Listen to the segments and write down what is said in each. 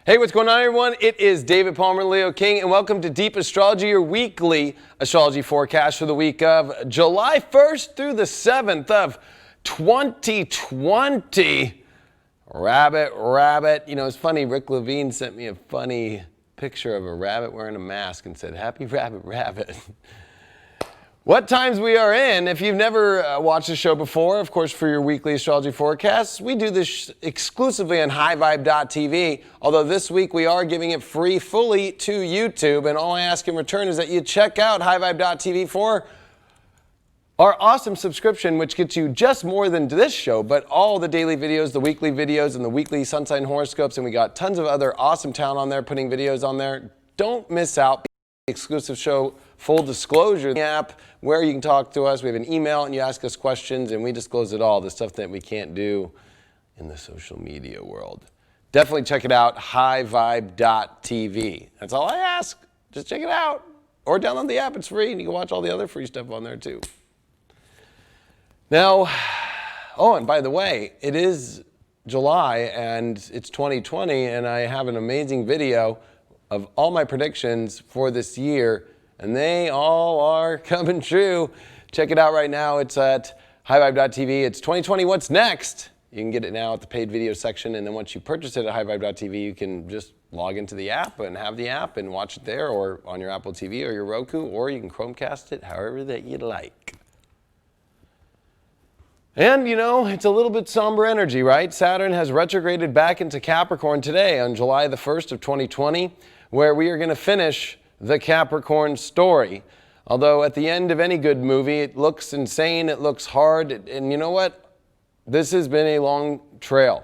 Hey, what's going on, everyone? It is David Palmer, Leo King, and welcome to Deep Astrology, your weekly astrology forecast for the week of July 1st through the 7th of 2020. Rabbit. You know, it's funny, Rick Levine sent me a funny picture of a rabbit wearing a mask and said, "Happy rabbit." What times we are in, if you've never watched the show before, of course, for your weekly astrology forecasts, we do this exclusively on highvibe.tv, although this week we are giving it free fully to YouTube, and all I ask in return is that you check out highvibe.tv for our awesome subscription, which gets you just more than this show, but all the daily videos, the weekly videos, and the weekly sun sign horoscopes, and we got tons of other awesome talent on there putting videos on there. Don't miss out. Exclusive show, full disclosure, the app where you can talk to us. We have an email and you ask us questions and we disclose it all, the stuff that we can't do in the social media world. Definitely check it out, highvibe.tv. That's all I ask. Just check it out. Or download the app, it's free, and you can watch all the other free stuff on there too. Now, oh, and by the way, it is July and it's 2020 and I have an amazing video of all my predictions for this year, and they all are coming true. Check it out right now. It's at highvibe.tv. It's 2020 What's Next? You can get it now at the paid video section, and then once you purchase it at highvibe.tv, you can just log into the app and have the app and watch it there, or on your Apple TV or your Roku, or you can Chromecast it, however that you'd like. And, you know, it's a little bit somber energy, right? Saturn has retrograded back into Capricorn today on July the 1st of 2020, where we are going to finish the Capricorn story. Although at the end of any good movie, it looks insane, it looks hard, and you know what? This has been a long trail.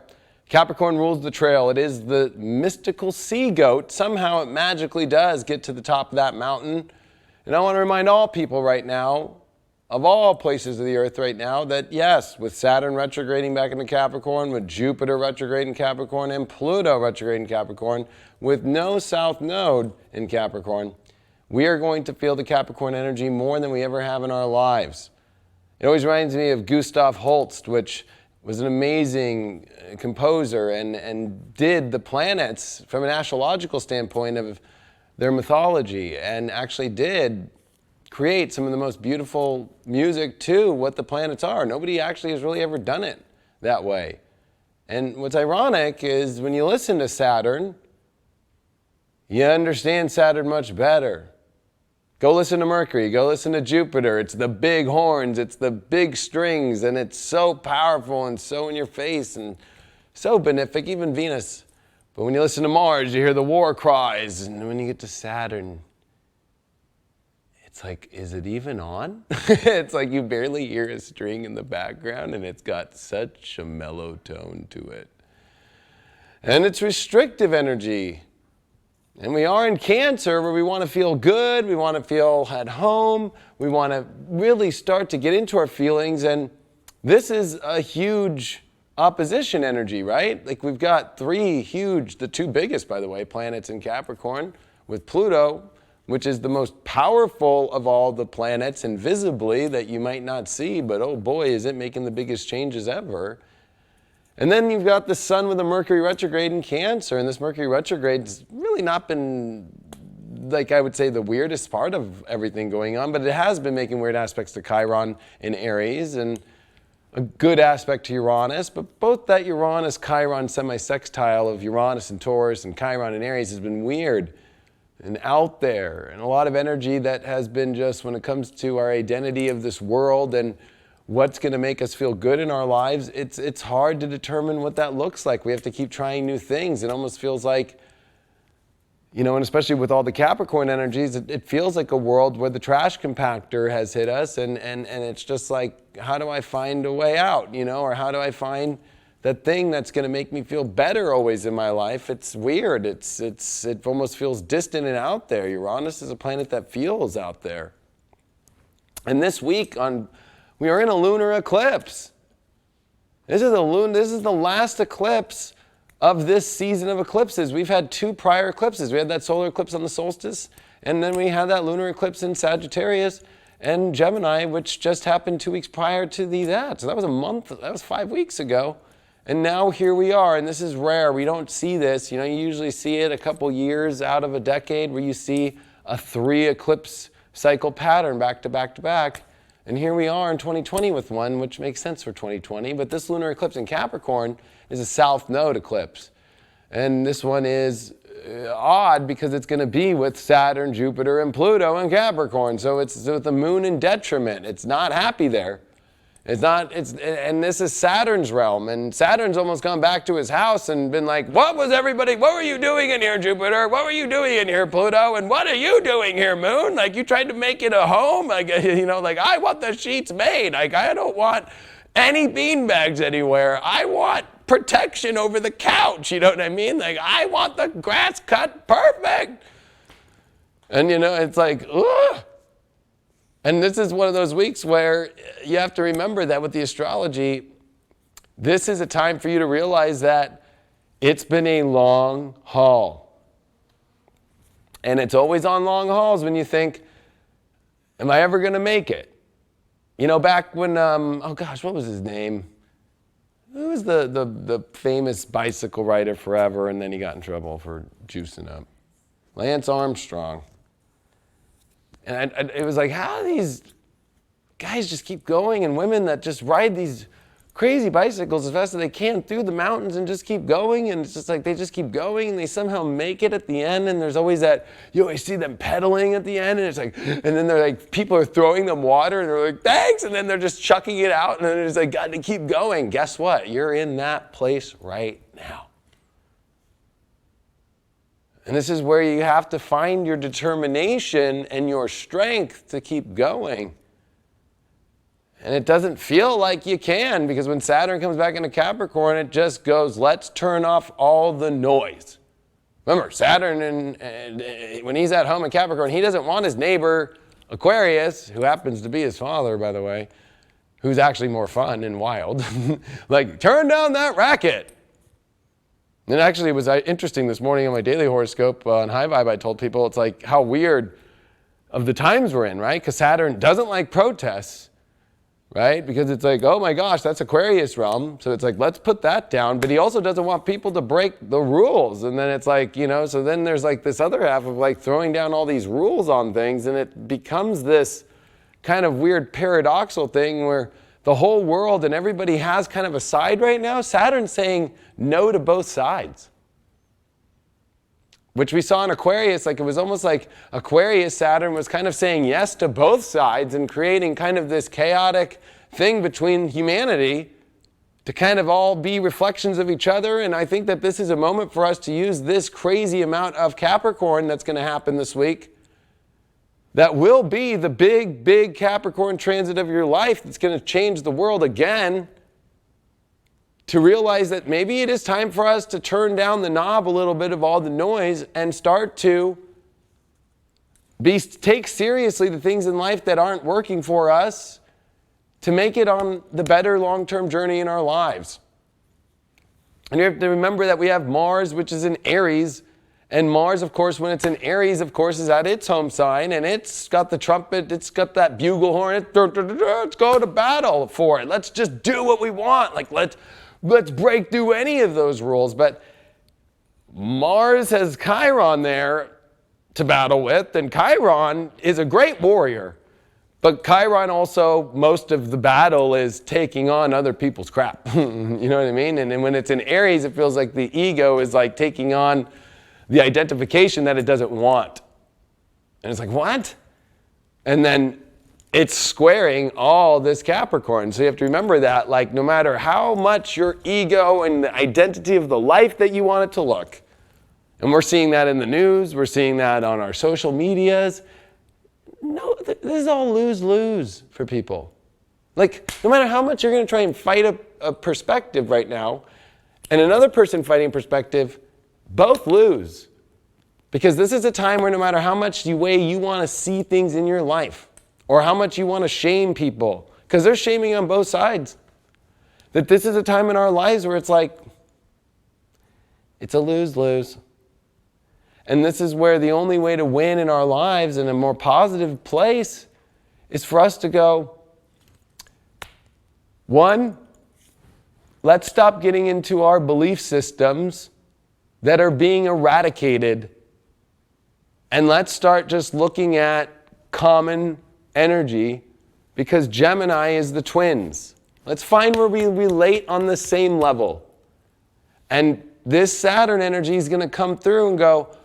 Capricorn rules the trail. It is the mystical sea goat. Somehow it magically does get to the top of that mountain. And I want to remind all people right now, of all places of the earth right now, that yes, with Saturn retrograding back into Capricorn, with Jupiter retrograding Capricorn, and Pluto retrograding Capricorn, with no south node in Capricorn, we are going to feel the Capricorn energy more than we ever have in our lives. It always reminds me of Gustav Holst, which was an amazing composer and did the planets from an astrological standpoint of their mythology, and actually did create some of the most beautiful music to what the planets are. Nobody actually has really ever done it that way. And what's ironic is when you listen to Saturn, you understand Saturn much better. Go listen to Mercury, go listen to Jupiter. It's the big horns, it's the big strings, and it's so powerful and so in your face and so benefic, even Venus. But when you listen to Mars, you hear the war cries, and when you get to Saturn, it's like, is it even on? It's like you barely hear a string in the background, and it's got such a mellow tone to it. And it's restrictive energy. And we are in Cancer, where we want to feel good, we want to feel at home, we want to really start to get into our feelings, and this is a huge opposition energy, right? Like we've got three huge, the two biggest, by the way, planets in Capricorn, with Pluto, which is the most powerful of all the planets invisibly that you might not see, but oh boy, is it making the biggest changes ever. And then you've got the Sun with a Mercury retrograde in Cancer, and this Mercury retrograde's really not been, like I would say, the weirdest part of everything going on, but it has been making weird aspects to Chiron in Aries, and a good aspect to Uranus, but both that Uranus-Chiron semi-sextile of Uranus and Taurus and Chiron in Aries has been weird and out there, and a lot of energy that has been just, when it comes to our identity of this world and what's going to make us feel good in our lives, it's hard to determine what that looks like. We have to keep trying new things. It almost feels like, you know, and especially with all the Capricorn energies, it feels like a world where the trash compactor has hit us, and it's just like, how do I find a way out, you know, or how do I find that thing that's going to make me feel better always in my life? It's weird. It almost feels distant and out there. Uranus is a planet that feels out there. And this week we are in a lunar eclipse. This is the last eclipse of this season of eclipses. We've had two prior eclipses. We had that solar eclipse on the solstice, and then we had that lunar eclipse in Sagittarius and Gemini, which just happened 2 weeks prior to that. So that was a month, that was 5 weeks ago. And now here we are, and this is rare. We don't see this. You usually see it a couple years out of a decade where you see a 3 eclipse cycle pattern back to back to back. And here we are in 2020 with one, which makes sense for 2020. But this lunar eclipse in Capricorn is a south node eclipse. And this one is odd because it's going to be with Saturn, Jupiter, and Pluto in Capricorn. So it's with the moon in detriment. It's not happy there. And this is Saturn's realm, and Saturn's almost gone back to his house and been like, what were you doing in here, Jupiter? What were you doing in here, Pluto? And what are you doing here, Moon? Like, you tried to make it a home? Like, I want the sheets made. Like, I don't want any beanbags anywhere. I want protection over the couch, you know what I mean? Like, I want the grass cut perfect. And, it's like, ugh. And this is one of those weeks where you have to remember that with the astrology, this is a time for you to realize that it's been a long haul. And it's always on long hauls when you think, am I ever going to make it? Back when, what was his name? Who was the famous bicycle rider forever, and then he got in trouble for juicing up? Lance Armstrong. And it was like, how do these guys just keep going, and women that just ride these crazy bicycles as fast as they can through the mountains and just keep going, and it's just like they just keep going and they somehow make it at the end, and there's always that, you always see them pedaling at the end, and it's like, and then they're like, people are throwing them water and they're like, thanks, and then they're just chucking it out, and then they're just like, got to keep going. Guess what? You're in that place right now. And this is where you have to find your determination and your strength to keep going. And it doesn't feel like you can, because when Saturn comes back into Capricorn, it just goes, let's turn off all the noise. Remember, Saturn, and when he's at home in Capricorn, he doesn't want his neighbor, Aquarius, who happens to be his father, by the way, who's actually more fun and wild, like, turn down that racket. And actually, it was interesting this morning on my daily horoscope on High Vibe, I told people it's like how weird of the times we're in, right? Because Saturn doesn't like protests, right? Because it's like, oh my gosh, that's Aquarius realm. So it's like, let's put that down. But he also doesn't want people to break the rules. And then it's like, so then there's like this other half of like throwing down all these rules on things. And it becomes this kind of weird paradoxical thing where the whole world and everybody has kind of a side right now. Saturn's saying no to both sides. Which we saw in Aquarius, like it was almost like Aquarius, Saturn was kind of saying yes to both sides and creating kind of this chaotic thing between humanity to kind of all be reflections of each other. And I think that this is a moment for us to use this crazy amount of Capricorn that's going to happen this week. That will be the big, big Capricorn transit of your life that's going to change the world again. To realize that maybe it is time for us to turn down the knob a little bit of all the noise and start to take seriously the things in life that aren't working for us to make it on the better long-term journey in our lives. And you have to remember that we have Mars, which is in Aries. And Mars, of course, when it's in Aries, of course, is at its home sign, and it's got the trumpet, it's got that bugle horn, let's go to battle for it. Let's just do what we want. Like, let's break through any of those rules. But Mars has Chiron there to battle with, and Chiron is a great warrior. But Chiron also, most of the battle is taking on other people's crap. You know what I mean? And then when it's in Aries, it feels like the ego is like taking on the identification that it doesn't want. And it's like, what? And then it's squaring all this Capricorn. So you have to remember that, like, no matter how much your ego and the identity of the life that you want it to look, and we're seeing that in the news, we're seeing that on our social medias. No, this is all lose-lose for people. Like, no matter how much you're going to try and fight a perspective right now, and another person fighting perspective, both lose. Because this is a time where no matter how much you want to see things in your life, or how much you want to shame people, because they're shaming on both sides, that this is a time in our lives where it's like, it's a lose-lose. And this is where the only way to win in our lives in a more positive place is for us to go, one, let's stop getting into our belief systems that are being eradicated, and let's start just looking at common energy, because Gemini is the twins. Let's find where we relate on the same level. And this Saturn energy is going to come through and go,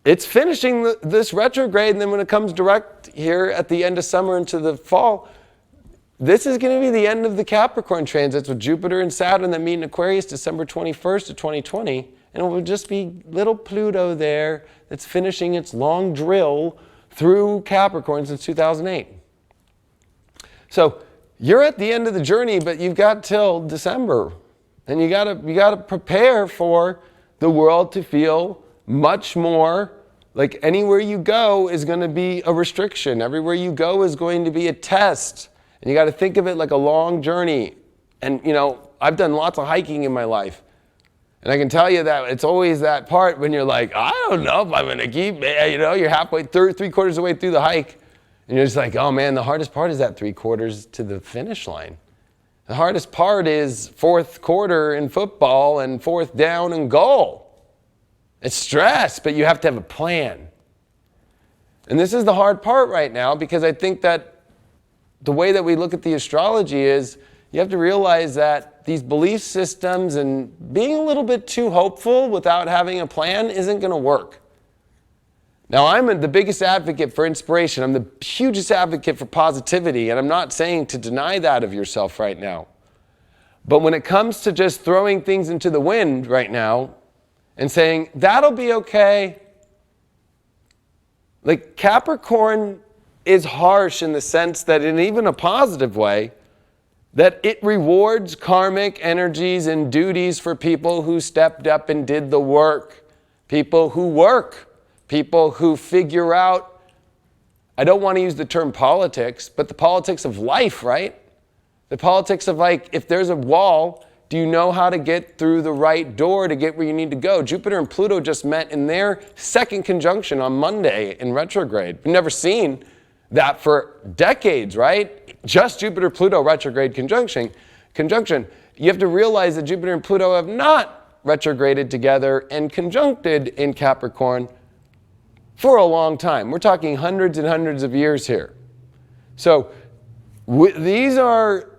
it's finishing this retrograde, and then when it comes direct here at the end of summer into the fall, this is going to be the end of the Capricorn transits with Jupiter and Saturn that meet in Aquarius December 21st of 2020. And it will just be little Pluto there that's finishing its long drill through Capricorn since 2008. So you're at the end of the journey, but you've got till December. And you gotta prepare for the world to feel much more like anywhere you go is going to be a restriction. Everywhere you go is going to be a test. And you got to think of it like a long journey. And, you know, I've done lots of hiking in my life. And I can tell you that it's always that part when you're like, I don't know if I'm going to keep, you know, you're halfway through, 3/4 of the way through the hike. And you're just like, oh man, the hardest part is that 3/4 to the finish line. The hardest part is 4th quarter in football and 4th down and goal. It's stress, but you have to have a plan. And this is the hard part right now, because I think that the way that we look at the astrology is you have to realize that these belief systems and being a little bit too hopeful without having a plan isn't going to work. Now, I'm the biggest advocate for inspiration. I'm the hugest advocate for positivity, and I'm not saying to deny that of yourself right now. But when it comes to just throwing things into the wind right now and saying, that'll be okay, like Capricorn is harsh in the sense that in even a positive way, that it rewards karmic energies and duties for people who stepped up and did the work, people who work, people who figure out, I don't want to use the term politics, but the politics of life, right? The politics of like, if there's a wall, do you know how to get through the right door to get where you need to go? Jupiter and Pluto just met in their second conjunction on Monday in retrograde. We've never seen that for decades, right? Just Jupiter-Pluto retrograde conjunction. You have to realize that Jupiter and Pluto have not retrograded together and conjuncted in Capricorn for a long time. We're talking hundreds and hundreds of years here. So these are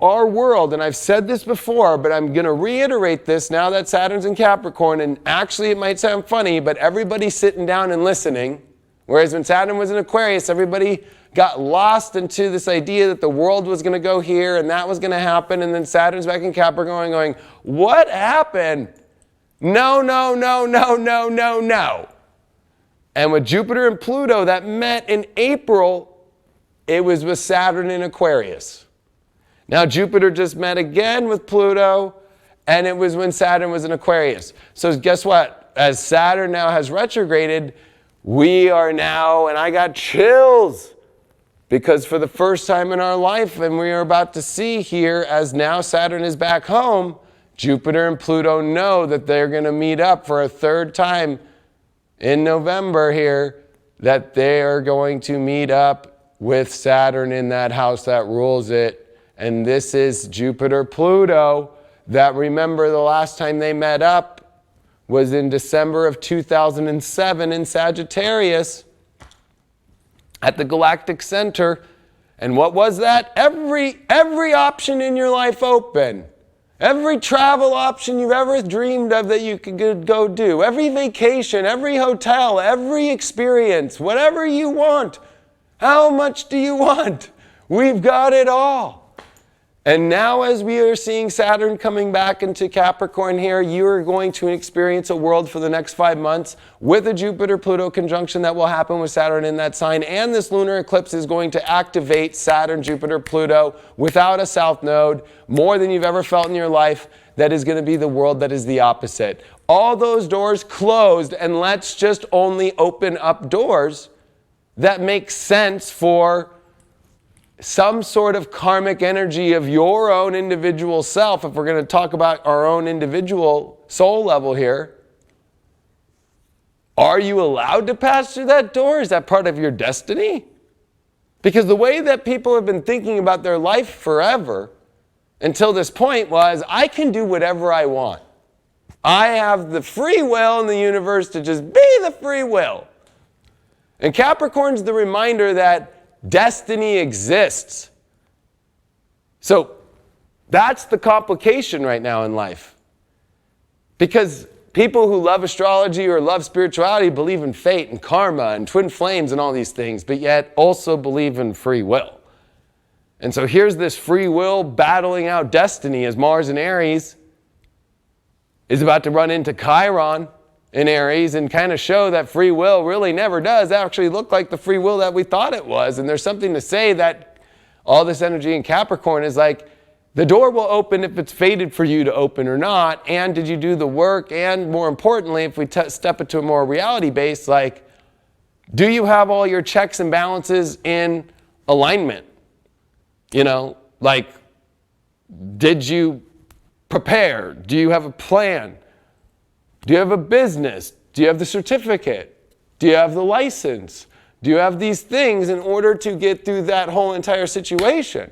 our world, and I've said this before, but I'm going to reiterate this now that Saturn's in Capricorn, and actually it might sound funny, but everybody's sitting down and listening. Whereas when Saturn was in Aquarius, everybody got lost into this idea that the world was going to go here and that was going to happen. And then Saturn's back in Capricorn going, what happened? No. And with Jupiter and Pluto that met in April, it was with Saturn in Aquarius. Now Jupiter just met again with Pluto, and it was when Saturn was in Aquarius. So guess what? As Saturn now has retrograded, we are now, and I got chills, because for the first time in our life, and we are about to see here, as now Saturn is back home, Jupiter and Pluto know that they're going to meet up for a third time in November here, that they are going to meet up with Saturn in that house that rules it. And this is Jupiter-Pluto, that remember the last time they met up was in December of 2007 in Sagittarius at the Galactic Center. And what was that? Every option in your life open. Every travel option you've ever dreamed of that you could go do. Every vacation, every hotel, every experience, whatever you want. How much do you want? We've got it all. And now as we are seeing Saturn coming back into Capricorn here, you are going to experience a world for the next 5 months with a Jupiter-Pluto conjunction that will happen with Saturn in that sign. And this lunar eclipse is going to activate Saturn, Jupiter, Pluto without a south node, more than you've ever felt in your life. That is going to be the world that is the opposite. All those doors closed, and let's just only open up doors that make sense for some sort of karmic energy of your own individual self, if we're going to talk about our own individual soul level here. Are you allowed to pass through that door? Is that part of your destiny? Because the way that people have been thinking about their life forever until this point was, I can do whatever I want. I have the free will in the universe to just be the free will. And Capricorn's the reminder that destiny exists. So that's the complication right now in life. Because people who love astrology or love spirituality believe in fate and karma and twin flames and all these things, but yet also believe in free will. And so here's this free will battling out destiny as Mars in Aries is about to run into Chiron in Aries and kind of show that free will really never does actually look like the free will that we thought it was. And there's something to say that all this energy in Capricorn is like, the door will open if it's fated for you to open or not. And did you do the work? And more importantly, if we step into a more reality base, like, do you have all your checks and balances in alignment? You know, like, did you prepare? Do you have a plan? Do you have a business? Do you have the certificate? Do you have the license? Do you have these things in order to get through that whole entire situation?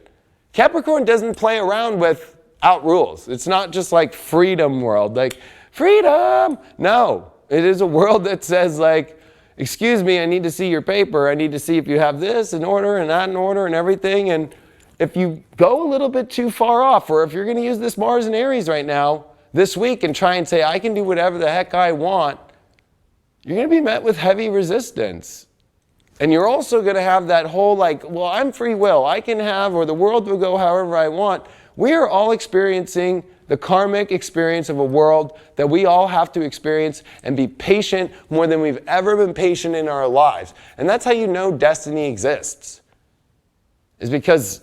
Capricorn doesn't play around without rules. It's not just like freedom world, like freedom. No, it is a world that says like, excuse me, I need to see your paper. I need to see if you have this in order and that in order and everything. And if you go a little bit too far off, or if you're going to use this Mars in Aries right now, this week, and try and say, I can do whatever the heck I want, you're going to be met with heavy resistance. And you're also going to have that whole like, well, I'm free will. I can have, or the world will go however I want. We are all experiencing the karmic experience of a world that we all have to experience and be patient more than we've ever been patient in our lives. And that's how you know destiny exists. Is because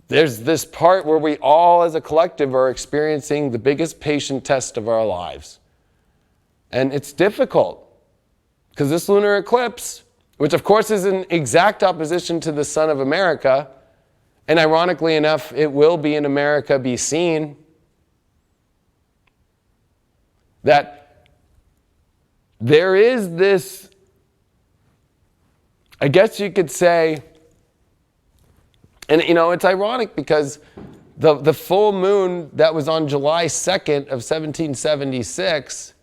there's this part where we all as a collective are experiencing the biggest patient test of our lives. And it's difficult because this lunar eclipse, which of course is in exact opposition to the sun of America, and ironically enough, it will be in America be seen, that there is this, I guess you could say, and you know, it's ironic because the full moon that was on July 2nd of 1776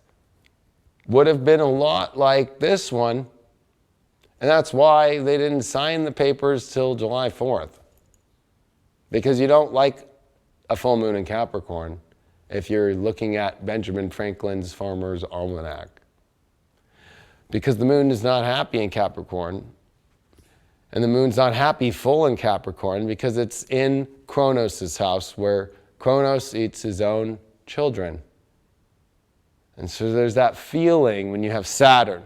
would have been a lot like this one. And that's why they didn't sign the papers till July 4th. Because you don't like a full moon in Capricorn if you're looking at Benjamin Franklin's Farmer's Almanac. Because the moon is not happy in Capricorn. And the moon's not happy full in Capricorn because it's in Kronos' house where Kronos eats his own children. And so there's that feeling when you have Saturn.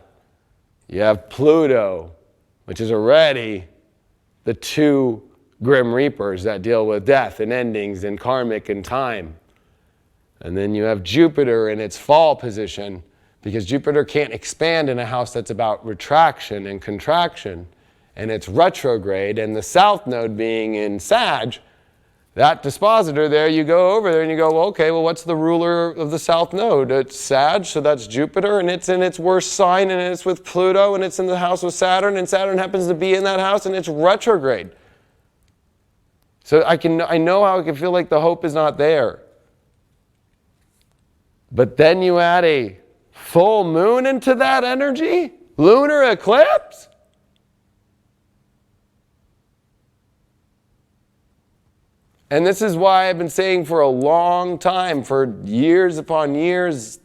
You have Pluto, which is already the two grim reapers that deal with death and endings and karmic and time. And then you have Jupiter in its fall position because Jupiter can't expand in a house that's about retraction and contraction. And it's retrograde, and the south node being in Sag, that dispositor there, you go over there and you go, well, okay, well, what's the ruler of the south node? It's Sag, so that's Jupiter, and it's in its worst sign, and it's with Pluto, and it's in the house with Saturn, and Saturn happens to be in that house, and it's retrograde. So I know how I can feel like the hope is not there. But then you add a full moon into that energy? Lunar eclipse? And this is why I've been saying for a long time, for years upon years,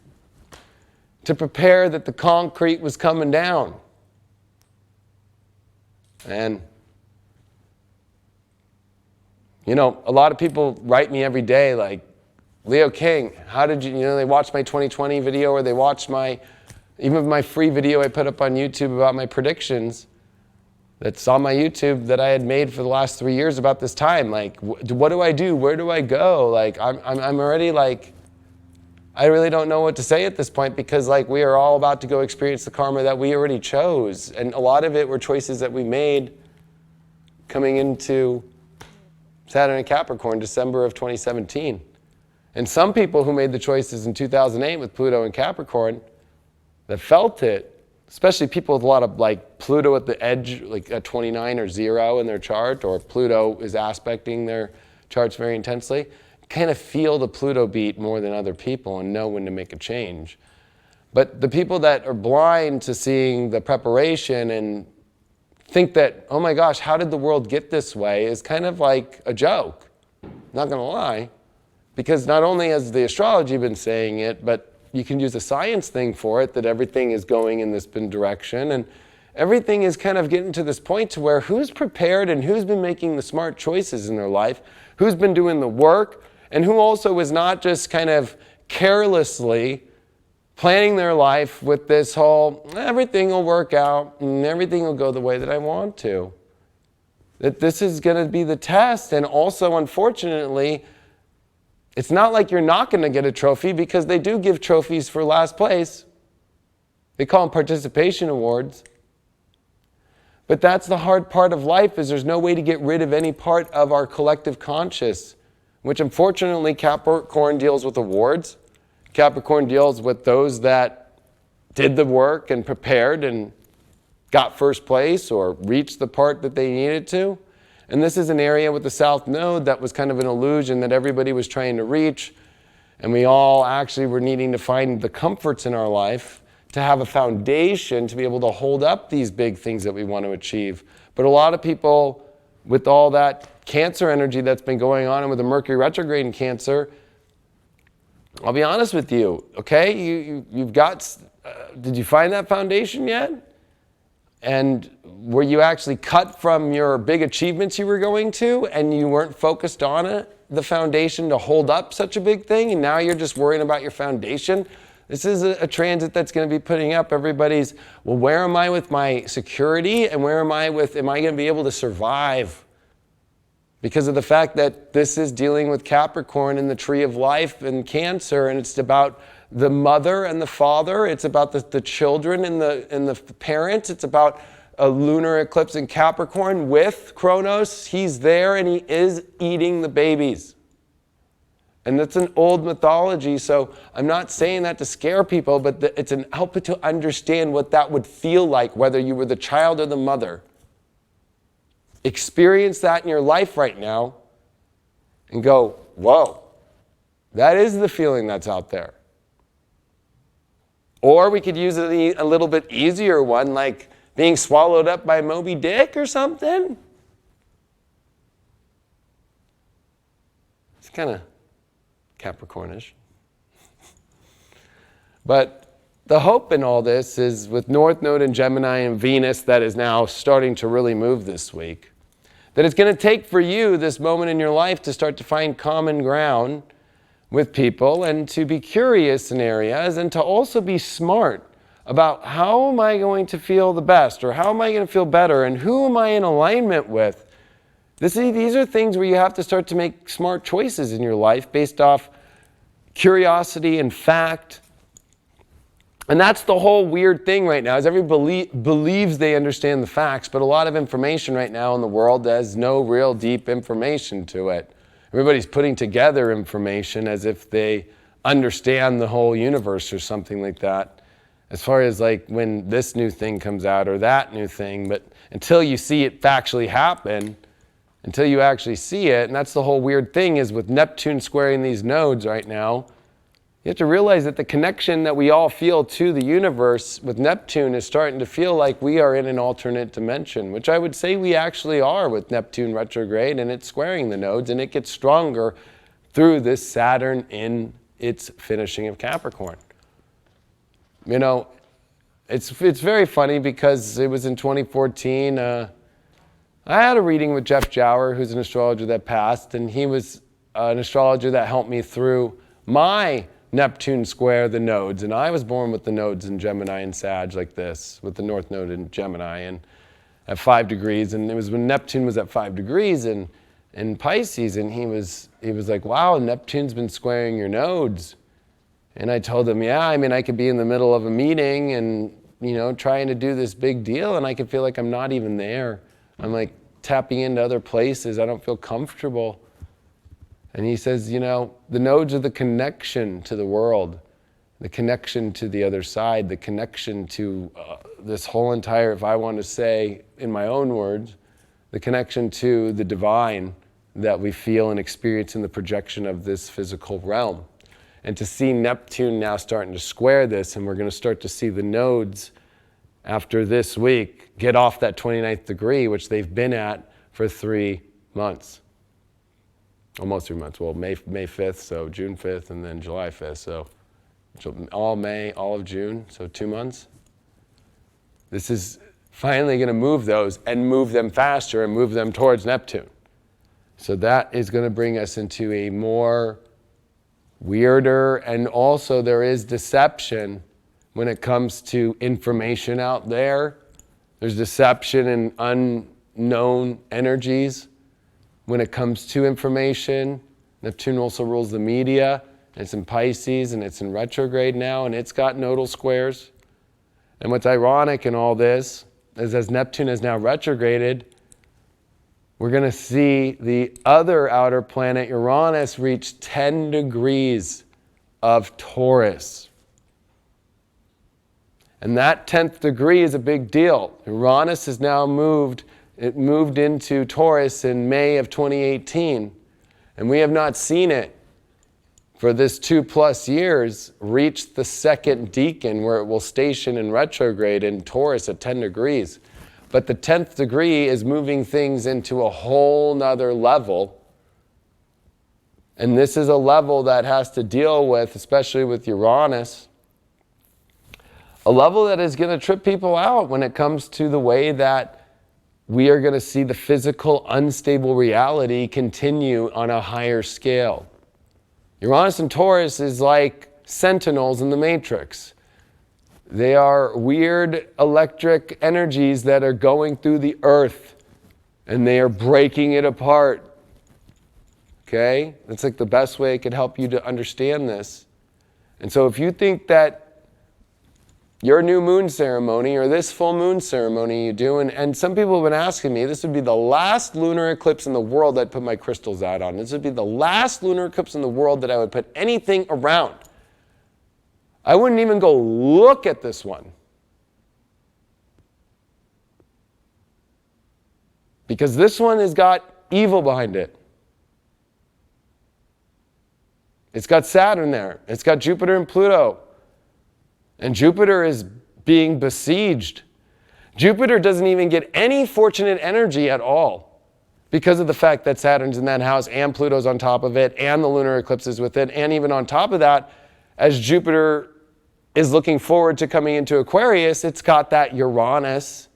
to prepare that the concrete was coming down. And, you know, a lot of people write me every day like, Leo King, how did you know, they watched my 2020 video, or they watched even my free video I put up on YouTube about my predictions. That's on my YouTube that I had made for the last 3 years about this time. Like, what do I do? Where do I go? Like, I'm already like, I really don't know what to say at this point because like we are all about to go experience the karma that we already chose. And a lot of it were choices that we made coming into Saturn and Capricorn, December of 2017. And some people who made the choices in 2008 with Pluto and Capricorn that felt it, especially people with a lot of like Pluto at the edge, like at 29 or 0 in their chart, or Pluto is aspecting their charts very intensely, kind of feel the Pluto beat more than other people and know when to make a change. But the people that are blind to seeing the preparation and think that, oh my gosh, how did the world get this way, is kind of like a joke. Not going to lie. Because not only has the astrology been saying it, but you can use a science thing for it, that everything is going in this direction. And everything is kind of getting to this point to where who's prepared and who's been making the smart choices in their life, who's been doing the work, and who also is not just kind of carelessly planning their life with this whole, everything will work out and everything will go the way that I want to. That this is going to be the test. And also, unfortunately, it's not like you're not going to get a trophy, because they do give trophies for last place. They call them participation awards. But that's the hard part of life, is there's no way to get rid of any part of our collective conscious, which unfortunately Capricorn deals with awards. Capricorn deals with those that did the work and prepared and got first place or reached the part that they needed to. And this is an area with the South Node that was kind of an illusion that everybody was trying to reach. And we all actually were needing to find the comforts in our life to have a foundation to be able to hold up these big things that we want to achieve. But a lot of people, with all that Cancer energy that's been going on and with the Mercury retrograde in Cancer, I'll be honest with you, okay? You've got, did you find that foundation yet? And were you actually cut from your big achievements you were going to and you weren't focused on it, the foundation to hold up such a big thing, and now you're just worrying about your foundation? This is a transit that's going to be putting up everybody's, well, where am I with my security, and where am I going to be able to survive? Because of the fact that this is dealing with Capricorn and the tree of life and Cancer, and it's about the mother and the father, it's about the children and the parents, it's about a lunar eclipse in Capricorn with Kronos. He's there and he is eating the babies. And that's an old mythology, so I'm not saying that to scare people, but it's an help to understand what that would feel like, whether you were the child or the mother. Experience that in your life right now and go, whoa, that is the feeling that's out there. Or we could use a little bit easier one, like being swallowed up by Moby Dick or something. It's kind of Capricornish. But the hope in all this is with North Node in Gemini and Venus that is now starting to really move this week, that it's going to take for you this moment in your life to start to find common ground with people and to be curious in areas and to also be smart about how am I going to feel the best, or how am I going to feel better, and who am I in alignment with. These are things where you have to start to make smart choices in your life based off curiosity and fact. And that's the whole weird thing right now, is everybody believes they understand the facts, but a lot of information right now in the world has no real deep information to it. Everybody's putting together information as if they understand the whole universe or something like that, as far as like when this new thing comes out or that new thing. But until you see it factually happen, until you actually see it, and that's the whole weird thing, is with Neptune squaring these nodes right now, you have to realize that the connection that we all feel to the universe with Neptune is starting to feel like we are in an alternate dimension, which I would say we actually are with Neptune retrograde, and it's squaring the nodes, and it gets stronger through this Saturn in its finishing of Capricorn. You know, it's very funny because it was in 2014, I had a reading with Jeff Jower, who's an astrologer that passed, and he was an astrologer that helped me through my Neptune square the nodes, and I was born with the nodes in Gemini and Sag like this, with the North Node in Gemini and at 5 degrees, and it was when Neptune was at 5 degrees in Pisces, and he was like, wow, Neptune's been squaring your nodes. And I told him, yeah, I mean, I could be in the middle of a meeting and, you know, trying to do this big deal, and I could feel like I'm not even there. I'm like tapping into other places. I don't feel comfortable. And he says, you know, the nodes are the connection to the world, the connection to the other side, the connection to this whole entire, if I want to say in my own words, the connection to the divine, that we feel and experience in the projection of this physical realm. And to see Neptune now starting to square this, and we're going to start to see the nodes after this week get off that 29th degree, which they've been at for 3 months. Almost 3 months. Well, May 5th, so June 5th, and then July 5th. So all May, all of June, so 2 months. This is finally going to move those and move them faster and move them towards Neptune. So that is going to bring us into a more weirder, and also there is deception when it comes to information out there. There's deception and unknown energies when it comes to information. Neptune also rules the media. It's in Pisces and it's in retrograde now, and it's got nodal squares. And what's ironic in all this is as Neptune is now retrograded, we're going to see the other outer planet, Uranus, reach 10 degrees of Taurus. And that 10th degree is a big deal. Uranus has now moved into Taurus in May of 2018. And we have not seen it for this 2+ years reach the second decan, where it will station in retrograde in Taurus at 10 degrees. But the 10th degree is moving things into a whole nother level. And this is a level that has to deal with, especially with Uranus, a level that is going to trip people out when it comes to the way that we are going to see the physical, unstable reality continue on a higher scale. Uranus and Taurus is like sentinels in the Matrix. They are weird electric energies that are going through the earth, and they are breaking it apart. Okay? That's like the best way it could help you to understand this. And so if you think that your new moon ceremony or this full moon ceremony you do, and some people have been asking me, this would be the last lunar eclipse in the world I'd put my crystals out on. This would be the last lunar eclipse in the world that I would put anything around. I wouldn't even go look at this one. Because this one has got evil behind it. It's got Saturn there. It's got Jupiter and Pluto. And Jupiter is being besieged. Jupiter doesn't even get any fortunate energy at all because of the fact that Saturn's in that house and Pluto's on top of it and the lunar eclipse is with it. And even on top of that, as Jupiter is looking forward to coming into Aquarius, it's got that Uranus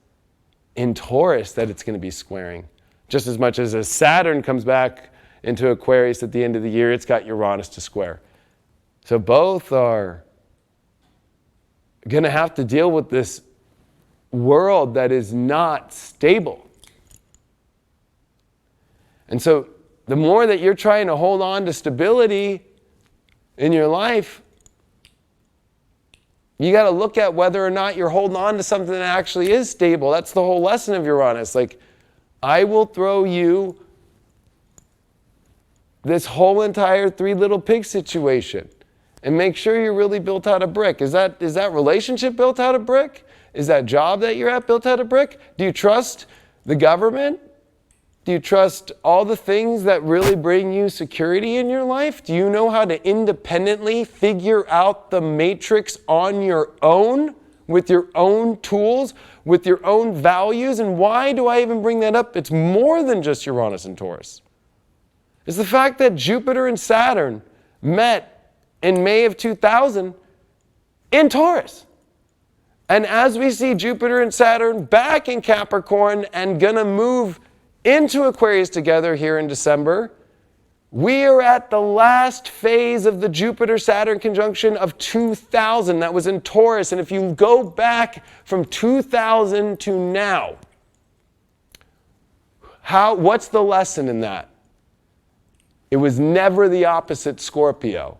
in Taurus that it's going to be squaring. Just as much as Saturn comes back into Aquarius at the end of the year, it's got Uranus to square. So both are going to have to deal with this world that is not stable. And so the more that you're trying to hold on to stability in your life, you got to look at whether or not you're holding on to something that actually is stable. That's the whole lesson of Uranus. Like, I will throw you this whole entire Three Little Pigs situation and make sure you're really built out of brick. Is that relationship built out of brick? Is that job that you're at built out of brick? Do you trust the government? Do you trust all the things that really bring you security in your life? Do you know how to independently figure out the matrix on your own, with your own tools, with your own values? And why do I even bring that up? It's more than just Uranus and Taurus. It's the fact that Jupiter and Saturn met in May of 2000 in Taurus. And as we see Jupiter and Saturn back in Capricorn and gonna move into Aquarius together here in December, we are at the last phase of the Jupiter-Saturn conjunction of 2000. That was in Taurus. And if you go back from 2000 to now, what's the lesson in that? It was never the opposite Scorpio.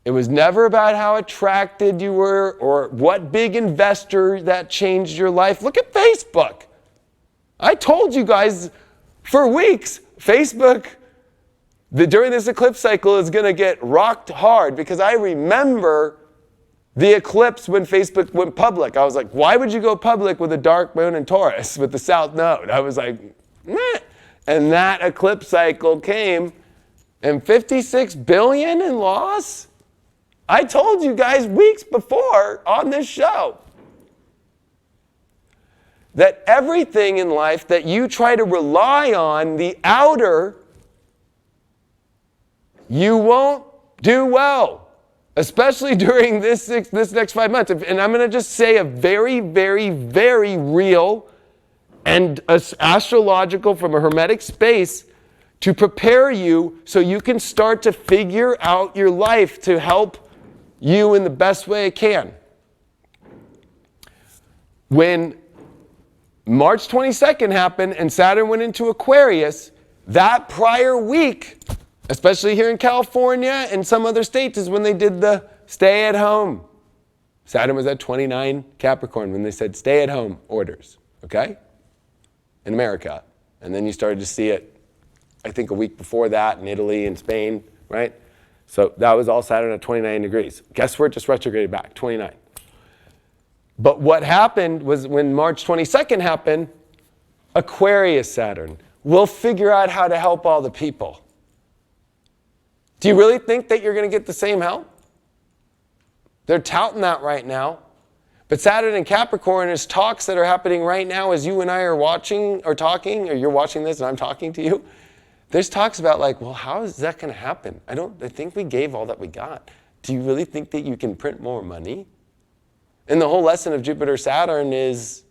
It was never about how attracted you were or what big investor that changed your life. Look at Facebook. I told you guys for weeks, Facebook, during this eclipse cycle is going to get rocked hard, because I remember the eclipse when Facebook went public. I was like, why would you go public with a dark moon in Taurus with the South Node? I was like, meh. And that eclipse cycle came, and 56 billion in loss? I told you guys weeks before on this show that everything in life that you try to rely on, the outer, you won't do well, especially during this next 5 months. And I'm going to just say a very, very, very real and astrological from a hermetic space to prepare you so you can start to figure out your life to help you in the best way it can. When March 22nd happened and Saturn went into Aquarius, that prior week, especially here in California and some other states, is when they did the stay at home. Saturn was at 29 Capricorn when they said stay at home orders, okay? In America. And then you started to see it, I think a week before that in Italy and Spain, right? So that was all Saturn at 29 degrees. Guess where it just retrograded back? 29. But what happened was when March 22nd happened, Aquarius Saturn will figure out how to help all the people. Do you really think that you're going to get the same help? They're touting that right now. But Saturn and Capricorn is talks that are happening right now as you and I are watching or talking, or you're watching this and I'm talking to you. There's talks about like, well, how is that going to happen? I think we gave all that we got. Do you really think that you can print more money? And the whole lesson of Jupiter-Saturn is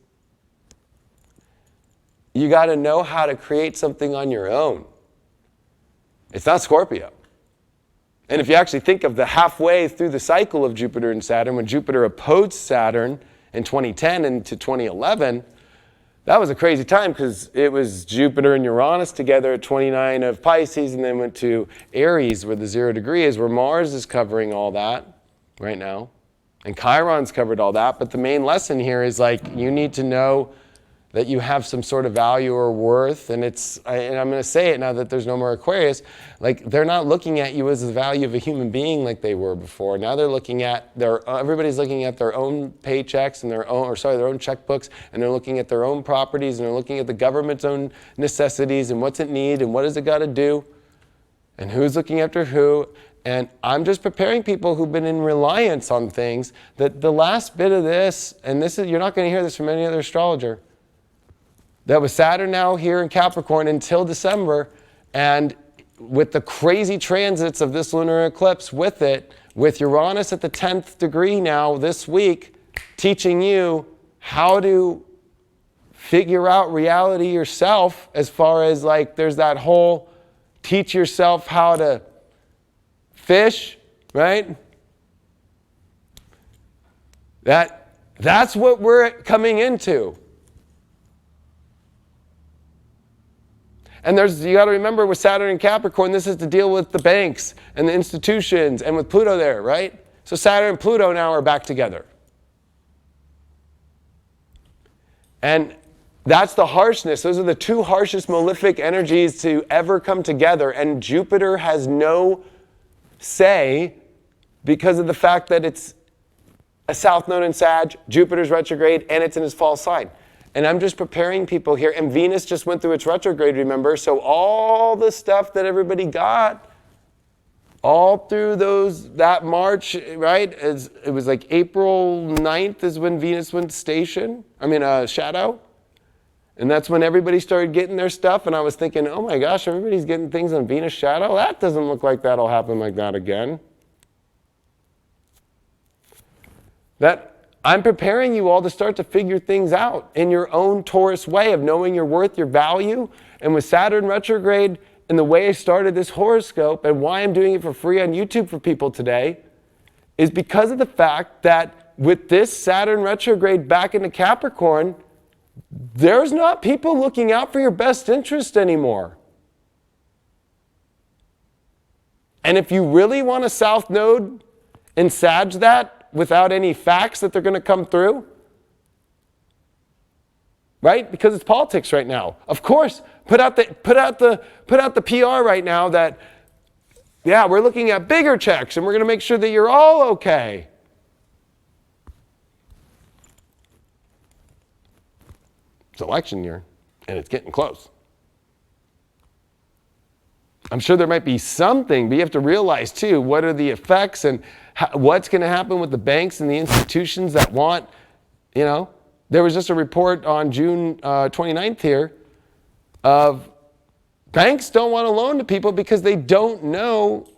you got to know how to create something on your own. It's not Scorpio. And if you actually think of the halfway through the cycle of Jupiter and Saturn, when Jupiter opposed Saturn in 2010 into 2011, that was a crazy time because it was Jupiter and Uranus together at 29 of Pisces and then went to Aries where the 0 degree is, where Mars is covering all that right now. And Chiron's covered all that. But the main lesson here is like you need to know that you have some sort of value or worth. And I'm going to say it now that there's no more Aquarius. Like they're not looking at you as the value of a human being like they were before. Now they're looking at everybody's looking at their own paychecks and their own checkbooks, and they're looking at their own properties, and they're looking at the government's own necessities and what's it need and what does it got to do and who's looking after who. And I'm just preparing people who've been in reliance on things that the last bit of this, and this is, you're not going to hear this from any other astrologer, that was Saturn now here in Capricorn until December, and with the crazy transits of this lunar eclipse with it, with Uranus at the 10th degree now this week, teaching you how to figure out reality yourself, as far as like there's that whole teach yourself how to fish, right? That's what we're coming into. And you got to remember with Saturn and Capricorn, this is to deal with the banks and the institutions and with Pluto there, right? So Saturn and Pluto now are back together. And that's the harshness. Those are the two harshest malefic energies to ever come together. And Jupiter has no say because of the fact that it's a south node in Sag, Jupiter's retrograde, and it's in his fall sign. And I'm just preparing people here. And Venus just went through its retrograde, remember? So all the stuff that everybody got, all through that March, right? It was like April 9th is when Venus went shadow. And that's when everybody started getting their stuff. And I was thinking, oh my gosh, everybody's getting things on Venus shadow? That doesn't look like that'll happen like that again. I'm preparing you all to start to figure things out in your own Taurus way of knowing your worth, your value. And with Saturn retrograde and the way I started this horoscope and why I'm doing it for free on YouTube for people today is because of the fact that with this Saturn retrograde back into Capricorn, there's not people looking out for your best interest anymore. And if you really want a south node and Sag that, without any facts that they're going to come through, right? Because it's politics right now. Of course, put out the PR right now that, yeah, we're looking at bigger checks and we're going to make sure that you're all okay. It's election year and it's getting close. I'm sure there might be something, but you have to realize too, what are the effects and what's going to happen with the banks and the institutions that want, there was just a report on June 29th here of banks don't want to loan to people because they don't know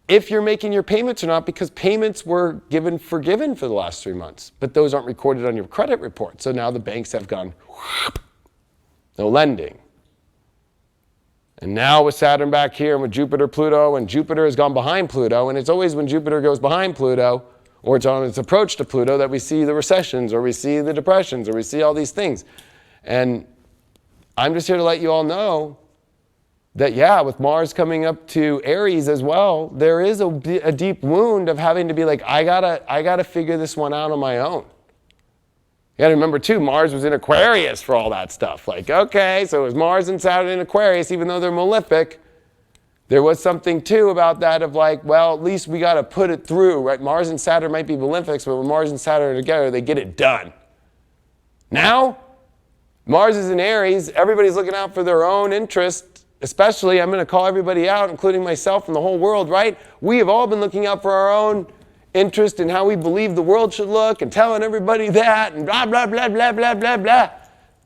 if you're making your payments or not, because payments were forgiven for the last 3 months, but those aren't recorded on your credit report. So now the banks have gone, no lending. And now with Saturn back here and with Jupiter, Pluto, and Jupiter has gone behind Pluto, and it's always when Jupiter goes behind Pluto, or it's on its approach to Pluto, that we see the recessions, or we see the depressions, or we see all these things. And I'm just here to let you all know that, yeah, with Mars coming up to Aries as well, there is a deep wound of having to be like, I gotta figure this one out on my own. You gotta remember too, Mars was in Aquarius for all that stuff. Like, okay, so it was Mars and Saturn in Aquarius, even though they're malefic. There was something too about that of like, well, at least we gotta put it through, right? Mars and Saturn might be malefics, but when Mars and Saturn are together, they get it done. Now, Mars is in Aries, everybody's looking out for their own interest, especially, I'm gonna call everybody out, including myself and the whole world, right? We have all been looking out for our own interest in how we believe the world should look and telling everybody that and blah, blah, blah, blah, blah, blah, blah.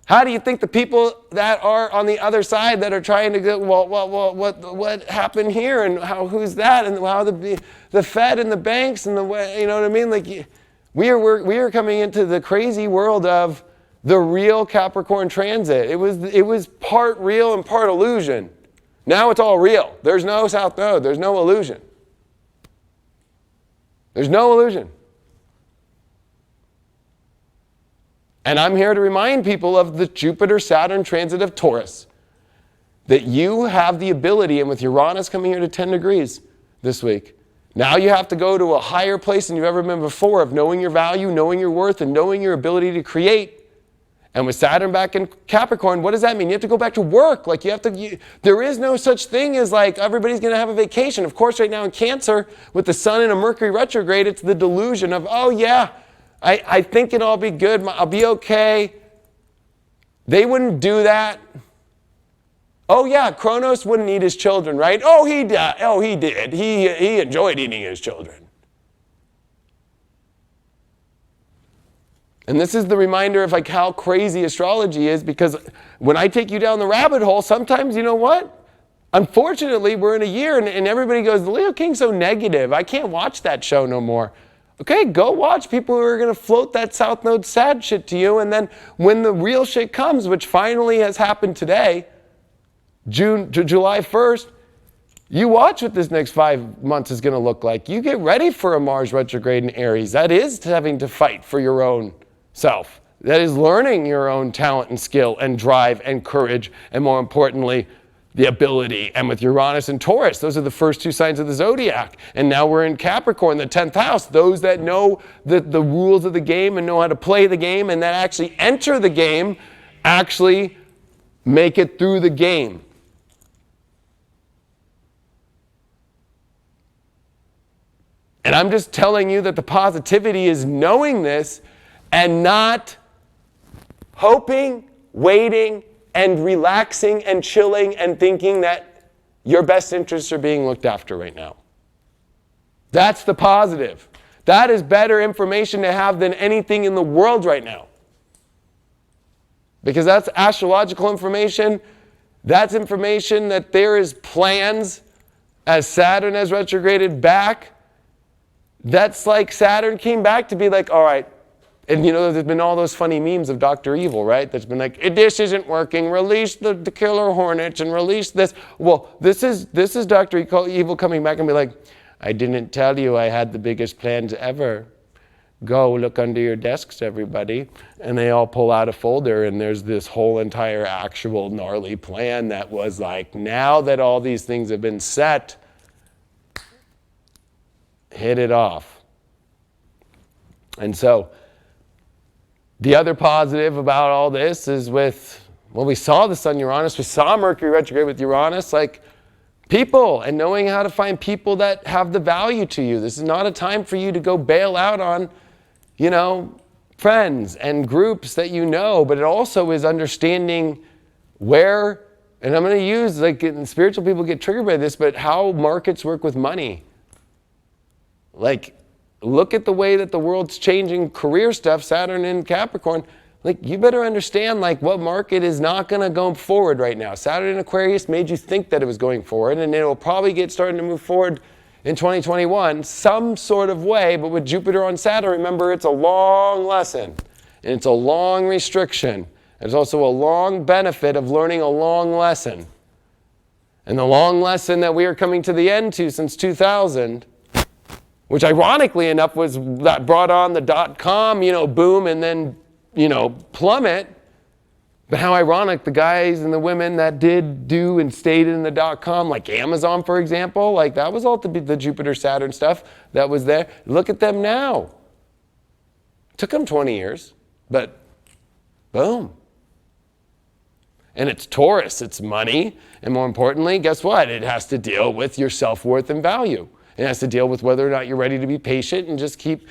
How do you think the people that are on the other side that are trying to go, well, what happened here and who's that and how the Fed and the banks and the way, you know what I mean? Like we are coming into the crazy world of the real Capricorn transit. It was part real and part illusion. Now it's all real. There's no South Node. There's no illusion. There's no illusion. And I'm here to remind people of the Jupiter-Saturn transit of Taurus, that you have the ability, and with Uranus coming here to 10 degrees this week, now you have to go to a higher place than you've ever been before of knowing your value, knowing your worth, and knowing your ability to create. And with Saturn back in Capricorn, what does that mean? You have to go back to work. Like there is no such thing as like everybody's going to have a vacation. Of course, right now in Cancer, with the Sun in a Mercury retrograde, it's the delusion of, oh yeah, I think it'll all be good. I'll be okay. They wouldn't do that. Oh yeah, Kronos wouldn't eat his children, right? Oh, he did. Oh, he did. He enjoyed eating his children. And this is the reminder of like how crazy astrology is, because when I take you down the rabbit hole, sometimes, you know what? Unfortunately, we're in a year and everybody goes, the Leo King's so negative. I can't watch that show no more. Okay, go watch people who are going to float that South Node sad shit to you. And then when the real shit comes, which finally has happened today, July 1st, you watch what this next 5 months is going to look like. You get ready for a Mars retrograde in Aries. That is having to fight for your own self. That is learning your own talent and skill and drive and courage, and more importantly, the ability. And with Uranus and Taurus, those are the first two signs of the zodiac. And now we're in Capricorn, the 10th house. Those that know the rules of the game and know how to play the game and that actually enter the game, actually make it through the game. And I'm just telling you that the positivity is knowing this and not hoping, waiting, and relaxing and chilling and thinking that your best interests are being looked after right now. That's the positive. That is better information to have than anything in the world right now. Because that's astrological information. That's information that there is plans as Saturn has retrograded back. That's like Saturn came back to be like, all right. And you know, there's been all those funny memes of Dr. Evil, right? That's been like, this isn't working, release the killer hornets and release this. Well, this is Dr. Evil coming back and be like, I didn't tell you I had the biggest plans ever. Go look under your desks, everybody. And they all pull out a folder and there's this whole entire actual gnarly plan that was like, now that all these things have been set, hit it off. And so, the other positive about all this is we saw the Sun Uranus, we saw Mercury retrograde with Uranus, like people, and knowing how to find people that have the value to you. This is not a time for you to go bail out on, friends and groups that you know, but it also is understanding where and I'm going to use, like, spiritual people get triggered by this, but how markets work with money. Like, look at the way that the world's changing career stuff, Saturn in Capricorn. Like, you better understand, like, what market is not going to go forward right now. Saturn in Aquarius made you think that it was going forward, and it will probably get starting to move forward in 2021, some sort of way. But with Jupiter on Saturn, remember, it's a long lesson, and it's a long restriction. There's also a long benefit of learning a long lesson. And the long lesson that we are coming to the end to since 2000, which ironically enough was that brought on the .com, boom, and then, plummet. But how ironic, the guys and the women that did do and stayed in the .com, like Amazon, for example, like that was all the Jupiter-Saturn stuff that was there. Look at them now. It took them 20 years, but boom. And it's Taurus, it's money, and more importantly, guess what? It has to deal with your self-worth and value. It has to deal with whether or not you're ready to be patient and just keep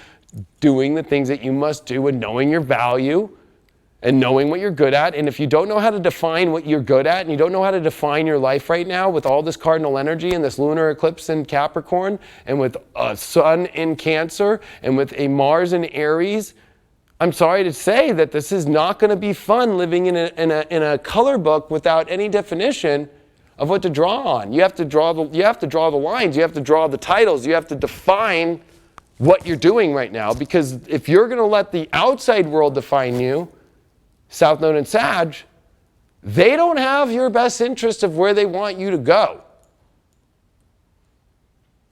doing the things that you must do and knowing your value and knowing what you're good at. And if you don't know how to define what you're good at and you don't know how to define your life right now with all this cardinal energy and this lunar eclipse in Capricorn and with a sun in Cancer and with a Mars in Aries, I'm sorry to say that this is not going to be fun living in a color book without any definition of what to draw on. You have to draw the lines, you have to draw the titles, you have to define what you're doing right now, because if you're going to let the outside world define you, South Node and Sag, they don't have your best interest of where they want you to go.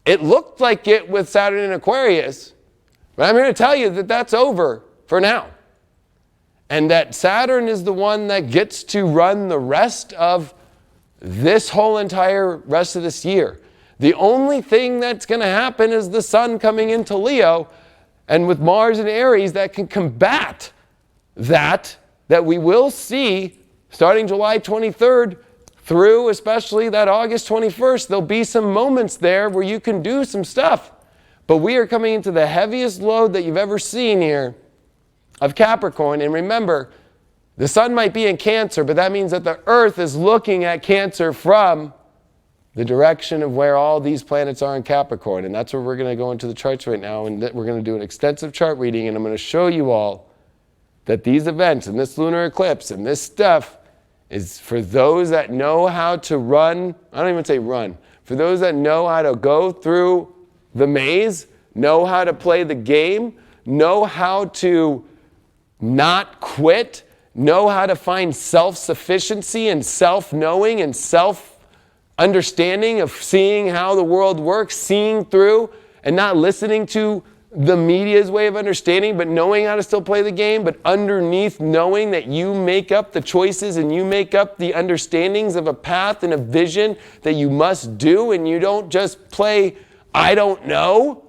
It looked like it with Saturn in Aquarius, but I'm here to tell you that that's over for now. And that Saturn is the one that gets to run the rest of this whole entire rest of this year. The only thing that's going to happen is the sun coming into Leo, and with Mars in Aries that can combat that we will see starting July 23rd through especially that August 21st. There'll be some moments there where you can do some stuff. But we are coming into the heaviest load that you've ever seen here of Capricorn. And remember, the sun might be in Cancer, but that means that the Earth is looking at Cancer from the direction of where all these planets are in Capricorn. And that's where we're going to go into the charts right now, and we're going to do an extensive chart reading, and I'm going to show you all that these events and this lunar eclipse and this stuff is for those that know how to run. I don't even say run. For those that know how to go through the maze, know how to play the game, know how to not quit, know how to find self-sufficiency and self-knowing and self-understanding of seeing how the world works, seeing through and not listening to the media's way of understanding, but knowing how to still play the game, but underneath knowing that you make up the choices and you make up the understandings of a path and a vision that you must do, and you don't just play, I don't know.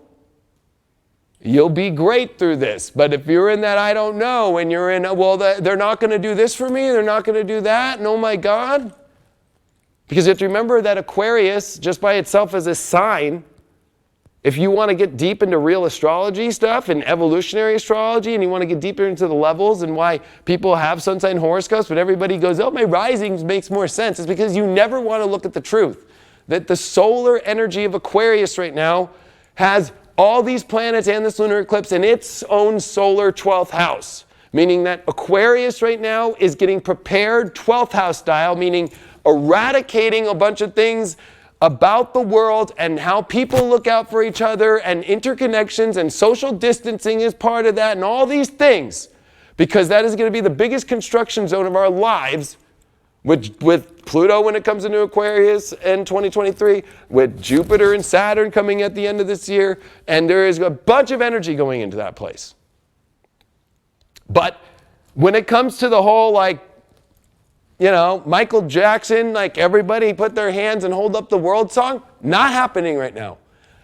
You'll be great through this. But if you're in that I don't know, and you're in, well, they're not going to do this for me, they're not going to do that, and oh my God. Because you have to remember that Aquarius, just by itself as a sign, if you want to get deep into real astrology stuff and evolutionary astrology, and you want to get deeper into the levels and why people have sun sign horoscopes, but everybody goes, oh, my rising makes more sense, it's because you never want to look at the truth. That the solar energy of Aquarius right now has all these planets and this lunar eclipse in its own solar 12th house. Meaning that Aquarius right now is getting prepared 12th house style, meaning eradicating a bunch of things about the world and how people look out for each other, and interconnections and social distancing is part of that, and all these things, because that is going to be the biggest construction zone of our lives with Pluto when it comes into Aquarius in 2023, with Jupiter and Saturn coming at the end of this year, and there is a bunch of energy going into that place. But when it comes to the whole, Michael Jackson, everybody put their hands and hold up the world song, not happening right now.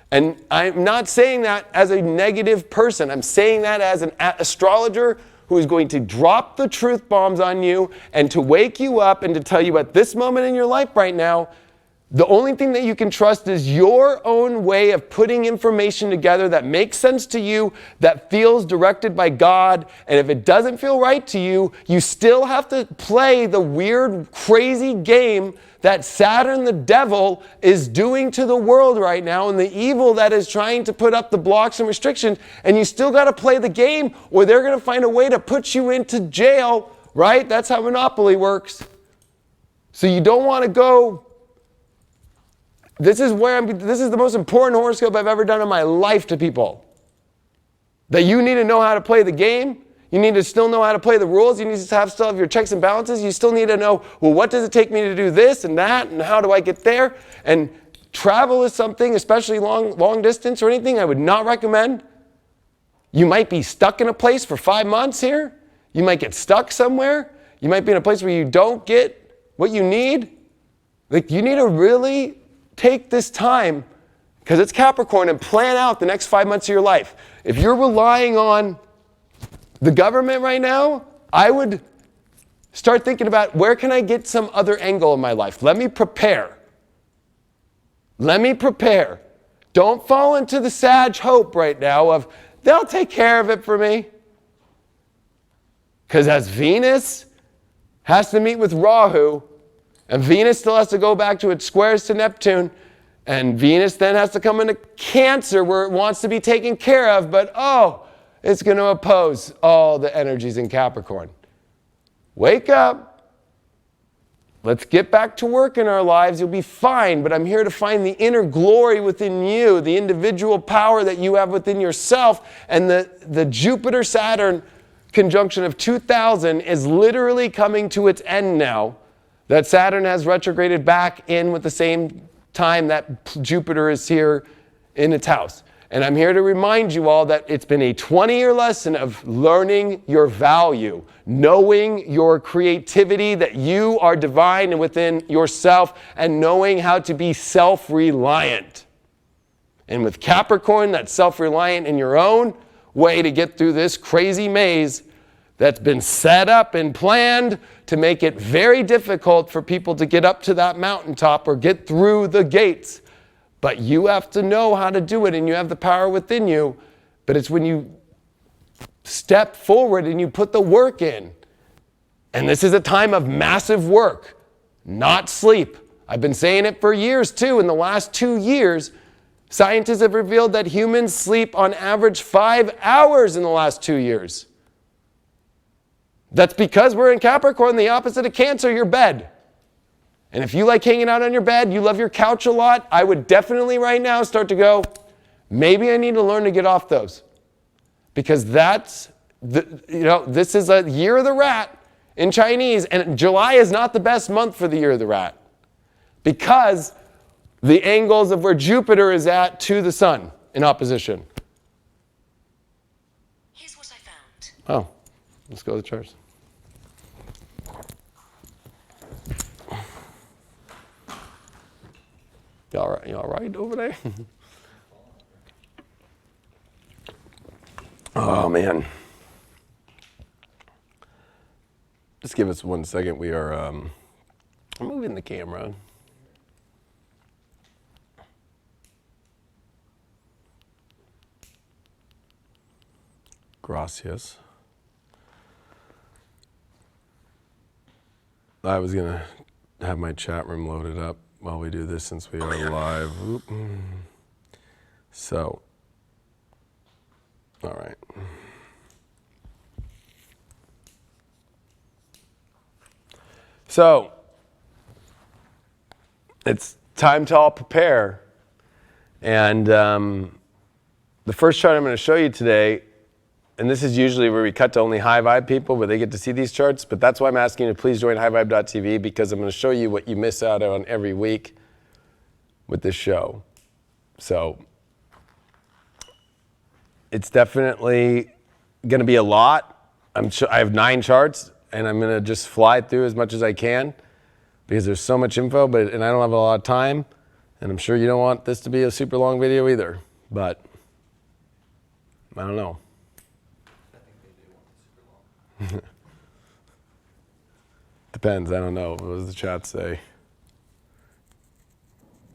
And I'm not saying that as a negative person. I'm saying that as an astrologer who is going to drop the truth bombs on you and to wake you up and to tell you at this moment in your life right now, The only thing that you can trust is your own way of putting information together that makes sense to you, that feels directed by God. And if it doesn't feel right to you, you still have to play the weird, crazy game that Saturn, the devil, is doing to the world right now, and the evil that is trying to put up the blocks and restrictions. And you still got to play the game, or they're going to find a way to put you into jail, right? That's how Monopoly works. So you don't want to go. This is the most important horoscope I've ever done in my life to people. That you need to know how to play the game. You need to still know how to play the rules. You need to still have your checks and balances. You still need to know, well, what does it take me to do this and that, and how do I get there? And travel is something, especially long distance or anything, I would not recommend. You might be stuck in a place for 5 months here. You might get stuck somewhere. You might be in a place where you don't get what you need. Like, you need to really take this time, because it's Capricorn, and plan out the next 5 months of your life. If you're relying on the government right now, I would start thinking about, where can I get some other angle in my life? Let me prepare. Let me prepare. Don't fall into the Sag hope right now of, they'll take care of it for me. Because as Venus has to meet with Rahu, and Venus still has to go back to its squares to Neptune. And Venus then has to come into Cancer, where it wants to be taken care of. But, it's going to oppose all the energies in Capricorn. Wake up. Let's get back to work in our lives. You'll be fine. But I'm here to find the inner glory within you, the individual power that you have within yourself. And the Jupiter-Saturn conjunction of 2000 is literally coming to its end now. That Saturn has retrograded back in with the same time that Jupiter is here in its house. And I'm here to remind you all that it's been a 20-year lesson of learning your value, knowing your creativity, that you are divine and within yourself, and knowing how to be self-reliant. And with Capricorn, that's self-reliant in your own way to get through this crazy maze that's been set up and planned to make it very difficult for people to get up to that mountaintop or get through the gates. But you have to know how to do it, and you have the power within you. But it's when you step forward and you put the work in. And this is a time of massive work, not sleep. I've been saying it for years too. In the last 2 years, scientists have revealed that humans sleep on average 5 hours in the last 2 years. That's because we're in Capricorn, the opposite of Cancer, your bed. And if you like hanging out on your bed, you love your couch a lot, I would definitely right now start to go, maybe I need to learn to get off those. Because this is a year of the rat in Chinese, and July is not the best month for the year of the rat. Because the angles of where Jupiter is at to the sun in opposition. Here's what I found. Oh. Let's go to the charts. You all right over there? Oh, man. Just give us 1 second. We are moving the camera. Gracias. I was going to have my chat room loaded up while we do this, since we are live. So, all right. So, it's time to all prepare. And the first chart I'm going to show you today, and this is usually where we cut to only high vibe people, where they get to see these charts, but that's why I'm asking you to please join highvibe.tv, because I'm going to show you what you miss out on every week with this show. So it's definitely going to be a lot. I have 9 charts, and I'm going to just fly through as much as I can, because there's so much info, and I don't have a lot of time, and I'm sure you don't want this to be a super long video either, but I don't know. Depends, I don't know. What does the chat say?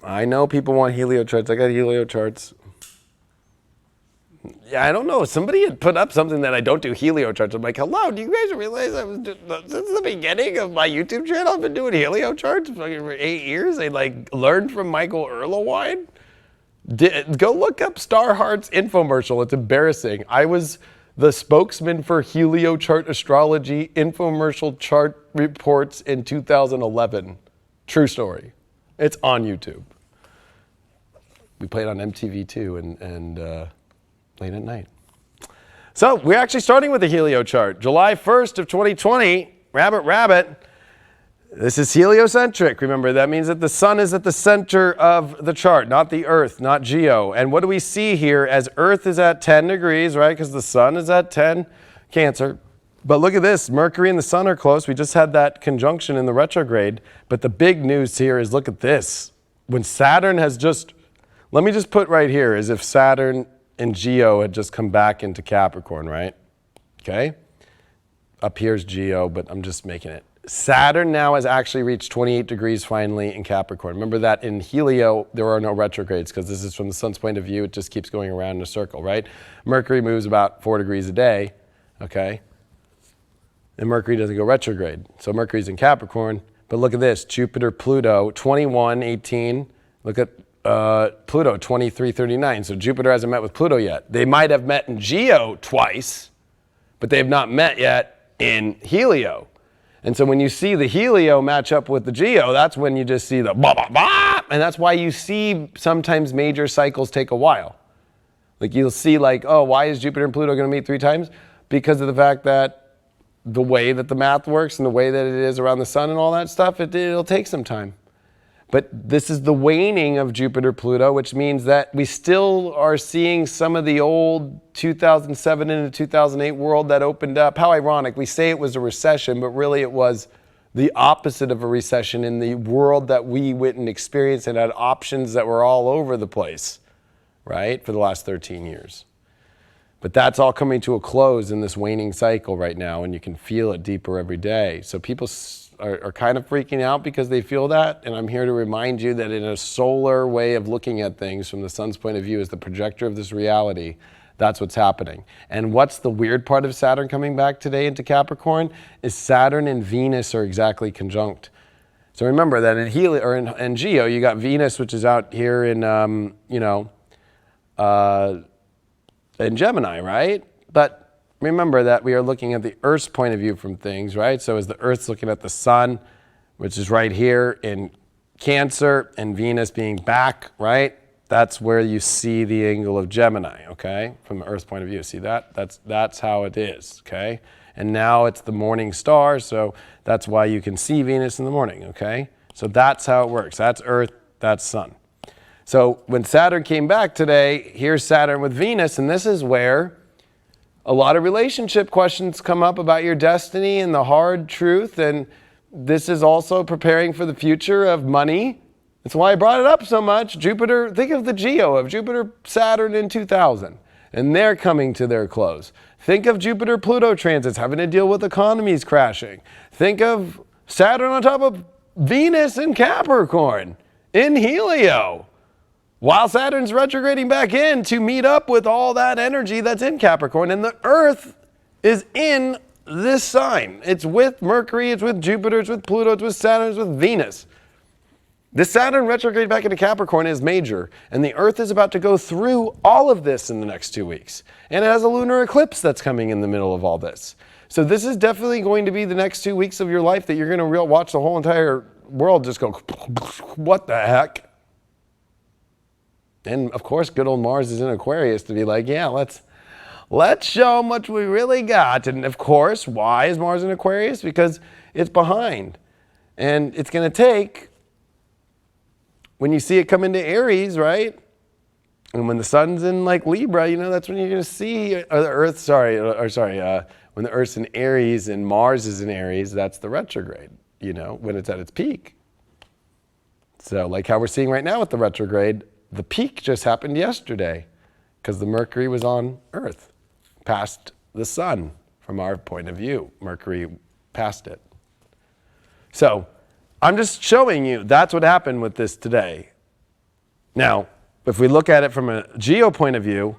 I know people want helio charts. I got helio charts. Yeah, I don't know. Somebody had put up something that I don't do helio charts. I'm like, hello, do you guys realize I was just, since the beginning of my YouTube channel, I've been doing helio charts for 8 years. I like learned from Michael Erlewine. Go look up Star Heart's infomercial. It's embarrassing. I was the spokesman for helio chart astrology infomercial chart reports in 2011. True story. It's on YouTube. We played on MTV too, and late at night. So we're actually starting with the helio chart. July 1st of 2020, rabbit. This is heliocentric. Remember, that means that the sun is at the center of the chart, not the earth, not geo. And what do we see here as earth is at 10 degrees, right? Because the sun is at 10, Cancer. But look at this, Mercury and the sun are close. We just had that conjunction in the retrograde. But the big news here is look at this. When Saturn has just, let me just put right here, as if Saturn and Geo had just come back into Capricorn, right? Okay? Up here's Geo, but I'm just making it. Saturn now has actually reached 28 degrees finally in Capricorn. Remember that in Helio, there are no retrogrades because this is from the sun's point of view. It just keeps going around in a circle, right? Mercury moves about 4 degrees a day, okay? And Mercury doesn't go retrograde. So Mercury's in Capricorn. But look at this, Jupiter, Pluto, 21, 18. Look at Pluto, 23, 39. So Jupiter hasn't met with Pluto yet. They might have met in Geo twice, but they have not met yet in Helio. And so when you see the Helio match up with the Geo, that's when you just see the blah, blah, blah. And that's why you see sometimes major cycles take a while. Like you'll see like, oh, why is Jupiter and Pluto going to meet 3 times? Because of the fact that the way that the math works and the way that it is around the sun and all that stuff, it'll take some time. But this is the waning of Jupiter-Pluto, which means that we still are seeing some of the old 2007 into 2008 world that opened up. How ironic. We say it was a recession, but really it was the opposite of a recession in the world that we went and experienced and had options that were all over the place, right, for the last 13 years. But that's all coming to a close in this waning cycle right now, and you can feel it deeper every day. So people are kind of freaking out because they feel that, and I'm here to remind you that in a solar way of looking at things from the sun's point of view as the projector of this reality, that's what's happening. And what's the weird part of Saturn coming back today into Capricorn is Saturn and Venus are exactly conjunct. So remember that in Helio or in Geo, you got Venus, which is out here in in Gemini, right? But remember that we are looking at the Earth's point of view from things, right? So as the Earth's looking at the sun, which is right here in Cancer, and Venus being back, right? That's where you see the angle of Gemini, okay? From the Earth's point of view. See that? That's how it is, okay? And now it's the morning star, so that's why you can see Venus in the morning, okay? So that's how it works. That's Earth, that's Sun. So when Saturn came back today, here's Saturn with Venus, and this is where a lot of relationship questions come up about your destiny and the hard truth, and this is also preparing for the future of money. That's why I brought it up so much. Jupiter, think of the Geo of Jupiter, Saturn in 2000, and they're coming to their close. Think of Jupiter-Pluto transits having to deal with economies crashing. Think of Saturn on top of Venus in Capricorn, in Helio, while Saturn's retrograding back in to meet up with all that energy that's in Capricorn. And the Earth is in this sign. It's with Mercury, it's with Jupiter, it's with Pluto, it's with Saturn, it's with Venus. The Saturn retrograde back into Capricorn is major, and the Earth is about to go through all of this in the next 2 weeks. And it has a lunar eclipse that's coming in the middle of all this. So this is definitely going to be the next 2 weeks of your life that you're going to watch the whole entire world just go, what the heck? And of course, good old Mars is in Aquarius to be like, yeah, let's show them what we really got. And of course, why is Mars in Aquarius? Because it's behind. And it's going to take, when you see it come into Aries, right? And when the sun's in like Libra, you know, that's when you're going to see, or the Earth, when the Earth's in Aries and Mars is in Aries, that's the retrograde, you know, when it's at its peak. So like how we're seeing right now with the retrograde, the peak just happened yesterday because the Mercury was on Earth, past the sun from our point of view. Mercury passed it. So I'm just showing you that's what happened with this today. Now, if we look at it from a geo point of view,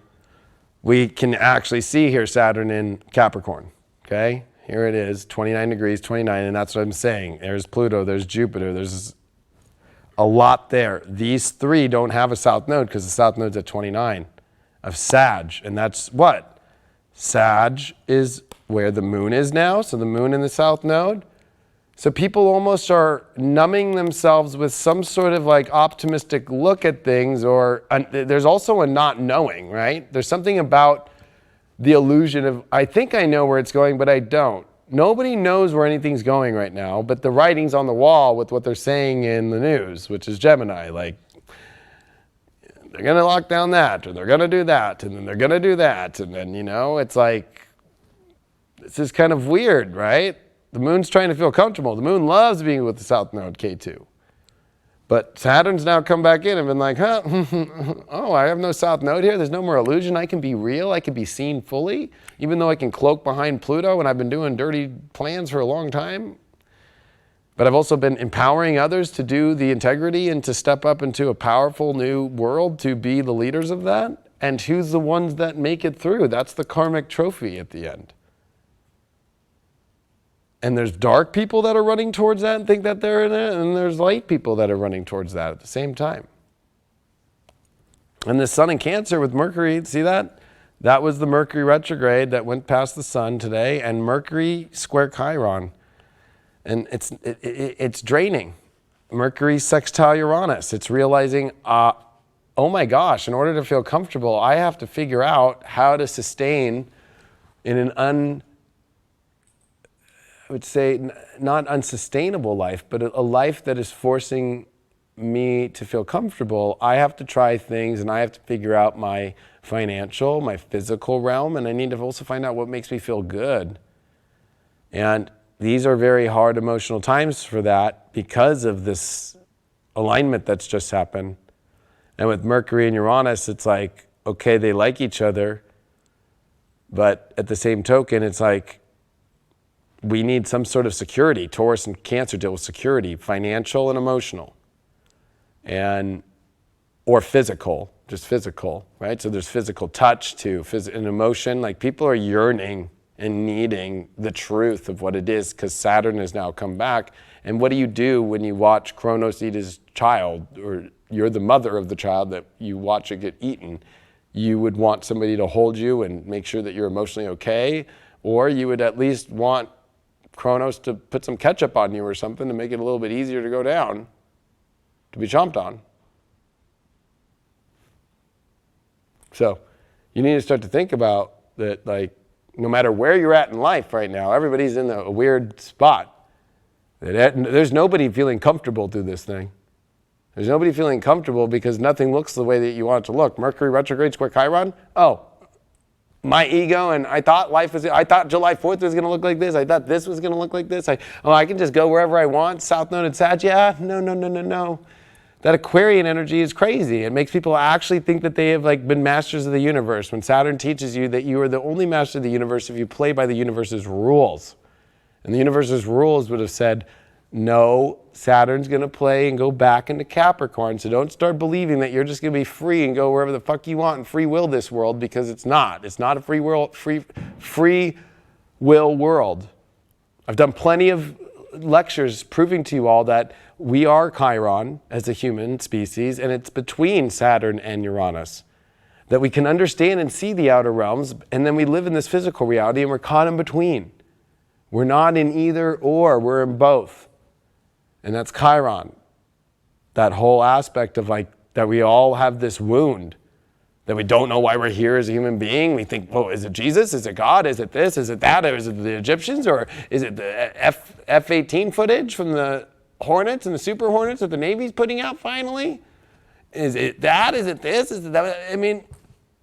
we can actually see here Saturn in Capricorn, okay? Here it is, 29 degrees, 29, and that's what I'm saying. There's Pluto, there's Jupiter, there's a lot there. These three don't have a south node because the south node's at 29 of Sag, and that's what? Sag is where the moon is now, so the moon in the south node. So people almost are numbing themselves with some sort of like optimistic look at things, or there's also a not knowing, right? There's something about the illusion of, I think I know where it's going, but I don't. Nobody knows where anything's going right now, but the writing's on the wall with what they're saying in the news, which is Gemini, like, they're going to lock down that, or they're going to do that, and then they're going to do that, and then, you know, it's like, this is kind of weird, right? The moon's trying to feel comfortable. The moon loves being with the south node, K2. But Saturn's now come back in and been like, huh, oh, I have no south node here. There's no more illusion. I can be real. I can be seen fully, even though I can cloak behind Pluto, and I've been doing dirty plans for a long time. But I've also been empowering others to do the integrity and to step up into a powerful new world to be the leaders of that. And who's the ones that make it through? That's the karmic trophy at the end. And there's dark people that are running towards that and think that they're in it, and there's light people that are running towards that at the same time. And the sun in Cancer with Mercury, see that? That was the Mercury retrograde that went past the sun today, and Mercury square Chiron. And it's draining. Mercury sextile Uranus. It's realizing, oh my gosh, in order to feel comfortable, I have to figure out how to sustain in an I would say not unsustainable life, but a life that is forcing me to feel comfortable. I have to try things, and I have to figure out my financial, my physical realm, and I need to also find out what makes me feel good. And these are very hard emotional times for that because of this alignment that's just happened. And with Mercury and Uranus, it's like, okay, they like each other, but at the same token, it's like, we need some sort of security. Taurus and Cancer deal with security, financial and emotional, or physical, just physical, right? So there's physical touch too, and emotion. Like people are yearning and needing the truth of what it is because Saturn has now come back. And what do you do when you watch Kronos eat his child, or you're the mother of the child that you watch it get eaten? You would want somebody to hold you and make sure that you're emotionally okay, or you would at least want Kronos to put some ketchup on you or something to make it a little bit easier to go down, to be chomped on. So you need to start to think about that, like, no matter where you're at in life right now, everybody's in a weird spot. There's nobody feeling comfortable through this thing. There's nobody feeling comfortable because nothing looks the way that you want it to look. Mercury retrograde square Chiron, my ego, and I thought July 4th was going to look like this. I thought this was going to look like this. I can just go wherever I want. South Node and Sag. Yeah, no. That Aquarian energy is crazy. It makes people actually think that they have like been masters of the universe. When Saturn teaches you that you are the only master of the universe if you play by the universe's rules. And the universe's rules would have said, no, Saturn's going to play and go back into Capricorn. So don't start believing that you're just going to be free and go wherever the fuck you want and free will this world, because it's not. It's not a free will world. I've done plenty of lectures proving to you all that we are Chiron as a human species, and it's between Saturn and Uranus. That we can understand and see the outer realms, and then we live in this physical reality and we're caught in between. We're not in either or, we're in both. And that's Chiron. That whole aspect of like, that we all have this wound, that we don't know why we're here as a human being. We think, well, is it Jesus? Is it God? Is it this? Is it that? Or is it the Egyptians? Or is it the F-18 footage from the Hornets and the Super Hornets that the Navy's putting out finally? Is it that? Is it this? Is it that? I mean,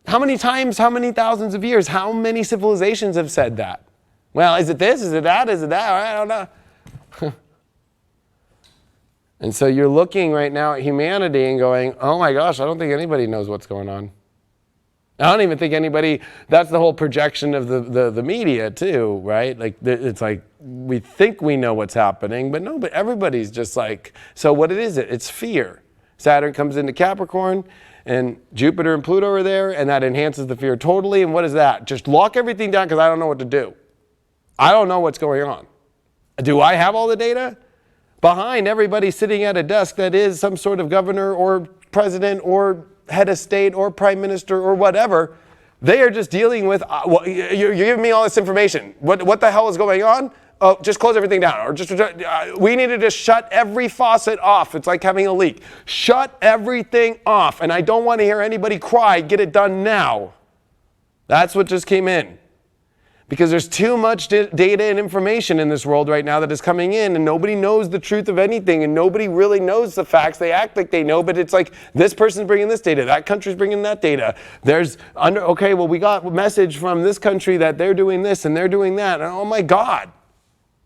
how many times, how many thousands of years, how many civilizations have said that? Well, is it this? Is it that? Is it that? I don't know. And so you're looking right now at humanity and going, oh my gosh, I don't think anybody knows what's going on. I don't even think anybody, that's the whole projection of the media too, right? Like it's like we think we know what's happening, but no, but everybody's just like, so what it is, it's fear. Saturn comes into Capricorn, and Jupiter and Pluto are there, and that enhances the fear totally. And what is that? Just lock everything down because I don't know what to do. I don't know what's going on. Do I have all the data? Behind everybody sitting at a desk that is some sort of governor or president or head of state or prime minister or whatever, they are just dealing with, well, you're giving me all this information. What the hell is going on? Oh, just close everything down. Or just we need to just shut every faucet off. It's like having a leak. Shut everything off. And I don't want to hear anybody cry. Get it done now. That's what just came in. Because there's too much data and information in this world right now that is coming in, and nobody knows the truth of anything, and nobody really knows the facts. They act like they know, but it's like this person's bringing this data, that country's bringing that data. Okay, well, we got a message from this country that they're doing this and they're doing that. And oh my God,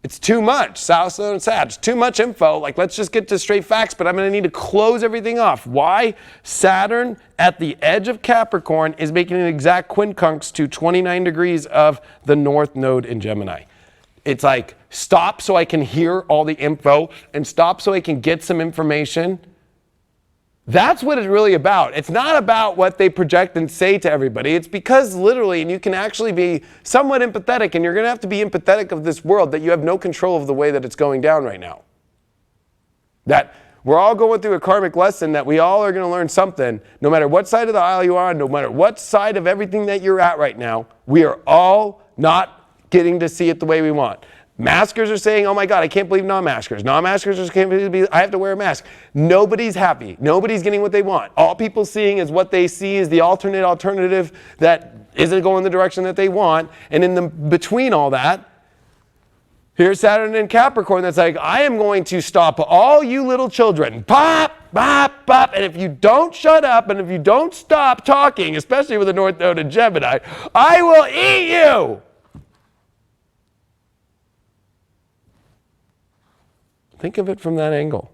it's too much. South and Sag, it's too much info. Like, let's just get to straight facts, but I'm going to need to close everything off. Why? Saturn at the edge of Capricorn is making an exact quincunx to 29 degrees of the North Node in Gemini. It's like, stop so I can hear all the info and stop so I can get some information. That's what it's really about. It's not about what they project and say to everybody. It's because literally, and you can actually be somewhat empathetic, and you're going to have to be empathetic of this world, that you have no control of the way that it's going down right now. That we're all going through a karmic lesson that we all are going to learn something, no matter what side of the aisle you are on, no matter what side of everything that you're at right now, we are all not getting to see it the way we want. Maskers are saying, oh my God, I can't believe non-maskers. Non-maskers just can't believe I have to wear a mask. Nobody's happy. Nobody's getting what they want. All people seeing is what they see is the alternative that isn't going the direction that they want. And in the between all that, here's Saturn in Capricorn that's like, I am going to stop all you little children. Pop, pop, pop. And if you don't shut up and if you don't stop talking, especially with the North Node in Gemini, I will eat you. Think of it from that angle.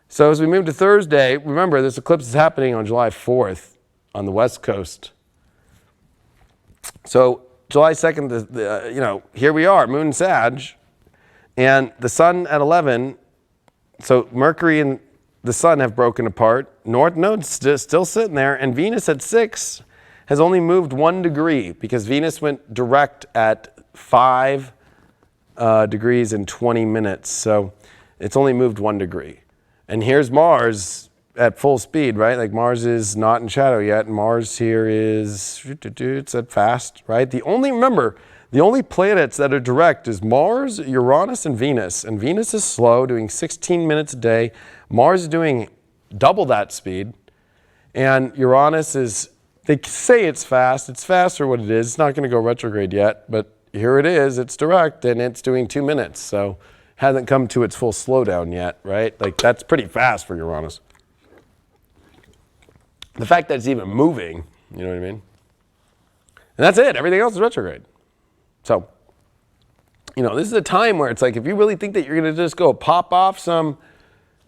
So as we move to Thursday, remember this eclipse is happening on July 4th on the West Coast. So July 2nd, here we are, Moon Sag, and the Sun at 11. So Mercury and the Sun have broken apart. North Node's still sitting there, and Venus at 6 has only moved 1 degree because Venus went direct at 5 degrees in 20 minutes. So it's only moved 1 degree. And here's Mars at full speed, right? Like Mars is not in shadow yet. And Mars here is, it's at fast, right? The only planets that are direct is Mars, Uranus, and Venus. And Venus is slow, doing 16 minutes a day. Mars is doing double that speed. And Uranus is, they say it's fast. It's fast for what it is. It's not going to go retrograde yet, but here it is, it's direct, and it's doing 2 minutes, so hasn't come to its full slowdown yet, right? Like, that's pretty fast for Uranus. The fact that it's even moving, you know what I mean? And that's it, everything else is retrograde. So, this is a time where it's like, if you really think that you're going to just go pop off some,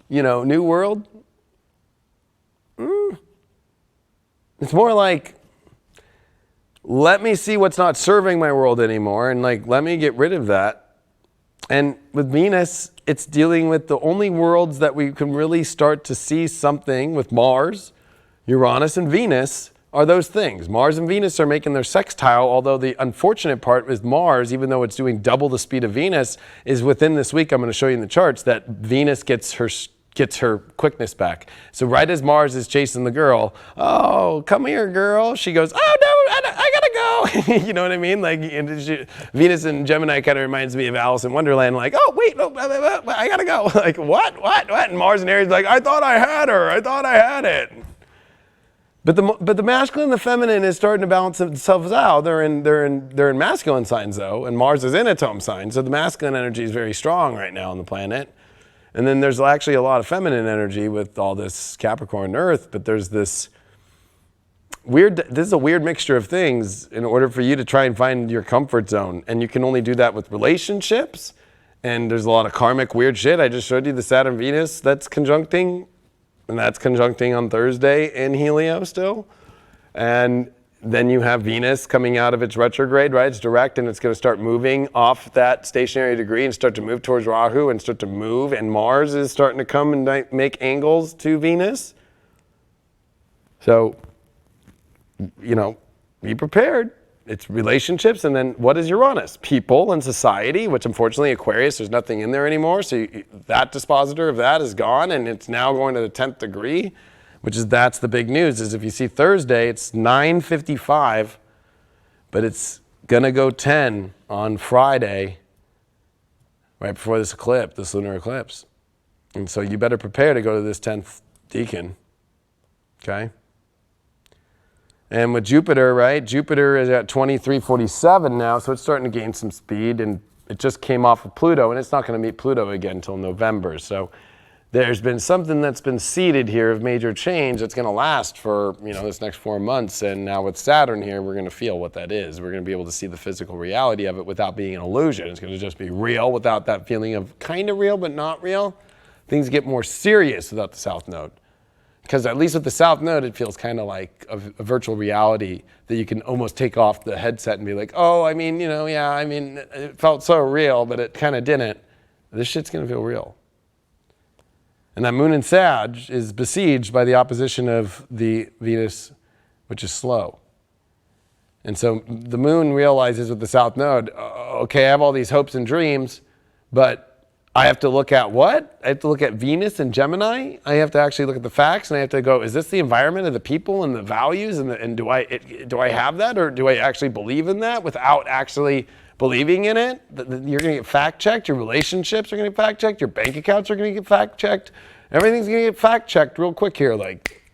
new world, it's more like, let me see what's not serving my world anymore, and let me get rid of that. And with Venus, it's dealing with the only worlds that we can really start to see something with Mars, Uranus, and Venus are those things. Mars and Venus are making their sextile, although the unfortunate part with Mars, even though it's doing double the speed of Venus, is within this week, I'm going to show you in the charts, that Venus gets her quickness back. So right as Mars is chasing the girl, oh, come here, girl, she goes, oh, no, I gotta go. You know what I mean? Venus and Gemini kind of reminds me of Alice in Wonderland, like, oh, wait, no, I gotta go. Like, what? And Mars and Aries like, I thought I had her. I thought I had it. But the masculine and the feminine is starting to balance themselves out. They're in masculine signs, though, and Mars is in its home sign. So the masculine energy is very strong right now on the planet. And then there's actually a lot of feminine energy with all this Capricorn Earth, but there's this is a weird mixture of things in order for you to try and find your comfort zone. And you can only do that with relationships. And there's a lot of karmic weird shit. I just showed you the Saturn Venus that's conjuncting, and that's conjuncting on Thursday in Helio still. And then you have Venus coming out of its retrograde, right? It's direct, and it's going to start moving off that stationary degree and start to move towards Rahu and start to move. And Mars is starting to come and make angles to Venus. So, be prepared. It's relationships, and then what is Uranus? People and society, which unfortunately Aquarius, there's nothing in there anymore. So that dispositor of that is gone, and it's now going to the 10th degree, that's the big news, is if you see Thursday, it's 9:55, but it's going to go 10 on Friday, right before this eclipse, this lunar eclipse. And so you better prepare to go to this 10th decan, okay? And with Jupiter, right, Jupiter is at 2347 now, so it's starting to gain some speed, and it just came off of Pluto, and it's not going to meet Pluto again until November. So there's been something that's been seeded here of major change that's going to last for, this next 4 months. And now with Saturn here, we're going to feel what that is. We're going to be able to see the physical reality of it without being an illusion. It's going to just be real without that feeling of kind of real but not real. Things get more serious without the South Node. Because at least with the South Node, it feels kind of like a virtual reality that you can almost take off the headset and be like, oh, it felt so real, but it kind of didn't. This shit's going to feel real. And that moon in Sag is besieged by the opposition of the Venus, which is slow. And so the moon realizes with the South Node, okay, I have all these hopes and dreams, but I have to look at what? I have to look at Venus and Gemini. I have to actually look at the facts, and I have to go, is this the environment of the people and the values? And do I have that, or do I actually believe in that without actually believing in it? You're going to get fact-checked. Your relationships are going to get fact-checked. Your bank accounts are going to get fact-checked. Everything's going to get fact-checked real quick here. Like,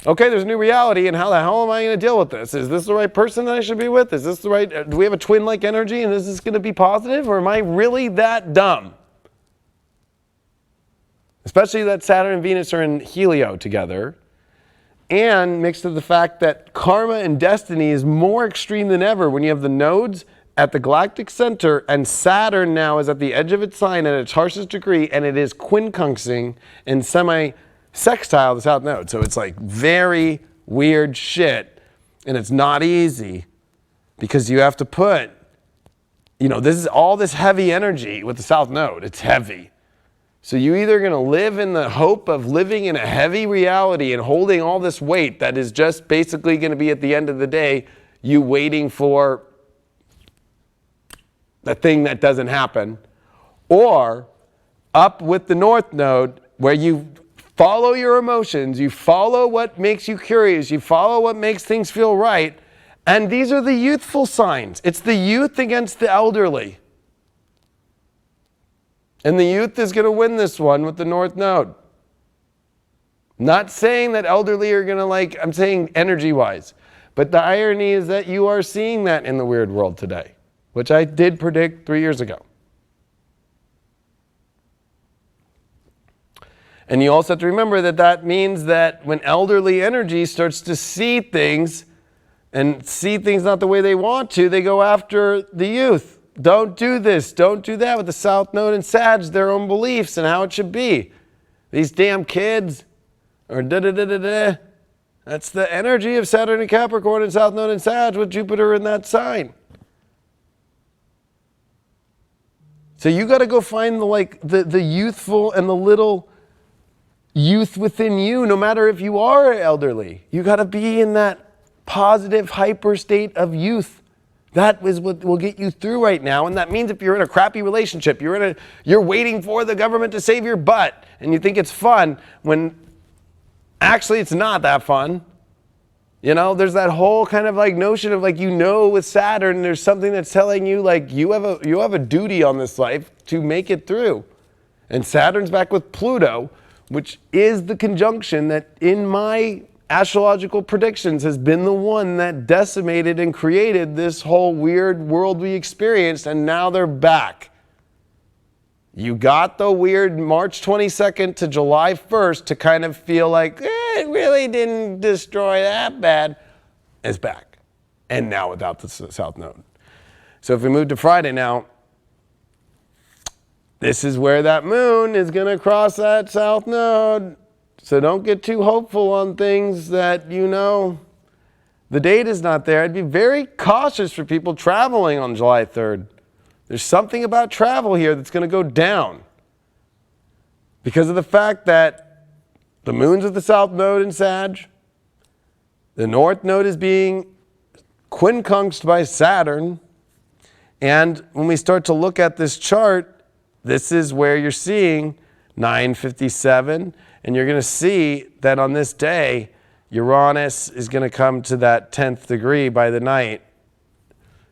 okay, there's a new reality, and how the hell am I going to deal with this? Is this the right person that I should be with? Is this the right, do we have a twin-like energy, and is this going to be positive, or am I really that dumb? Especially that Saturn and Venus are in Helio together, and mixed with the fact that karma and destiny is more extreme than ever when you have the nodes at the galactic center, and Saturn now is at the edge of its sign at its harshest degree, and it is quincunxing and semi-sextile the South Node. So it's like very weird shit, and it's not easy because you have to put, this is all this heavy energy with the South Node. It's heavy. So you're either going to live in the hope of living in a heavy reality and holding all this weight that is just basically going to be at the end of the day, you waiting for the thing that doesn't happen, or up with the North Node where you follow your emotions, you follow what makes you curious, you follow what makes things feel right, and these are the youthful signs. It's the youth against the elderly. And the youth is going to win this one with the North Node. Not saying that elderly are going to I'm saying energy-wise. But the irony is that you are seeing that in the weird world today, which I did predict 3 years ago. And you also have to remember that that means that when elderly energy starts to see things and see things not the way they want to, they go after the youth. Don't do this, don't do that with the South Node and Sag, their own beliefs and how it should be. These damn kids, or da-da-da-da-da. That's the energy of Saturn and Capricorn and South Node and Sag with Jupiter in that sign. So you got to go find the youthful and the little youth within you, no matter if you are elderly. You got to be in that positive hyper state of youth. That is what will get you through right now, and that means if you're in a crappy relationship, you're waiting for the government to save your butt, and you think it's fun when actually it's not that fun. There's that whole kind of notion of with Saturn, there's something that's telling you you have a duty on this life to make it through, and Saturn's back with Pluto, which is the conjunction that in my astrological predictions has been the one that decimated and created this whole weird world we experienced, and now they're back. You got the weird March 22nd to July 1st to kind of feel it really didn't destroy that bad. It's back. And now without the South Node. So if we move to Friday now, this is where that moon is going to cross that South Node. So don't get too hopeful on things that The date is not there. I'd be very cautious for people traveling on July 3rd. There's something about travel here that's going to go down because of the fact that the moon's at the south node in Sag. The north node is being quincunxed by Saturn. And when we start to look at this chart, this is where you're seeing 957. And you're going to see that on this day, Uranus is going to come to that 10th degree by the night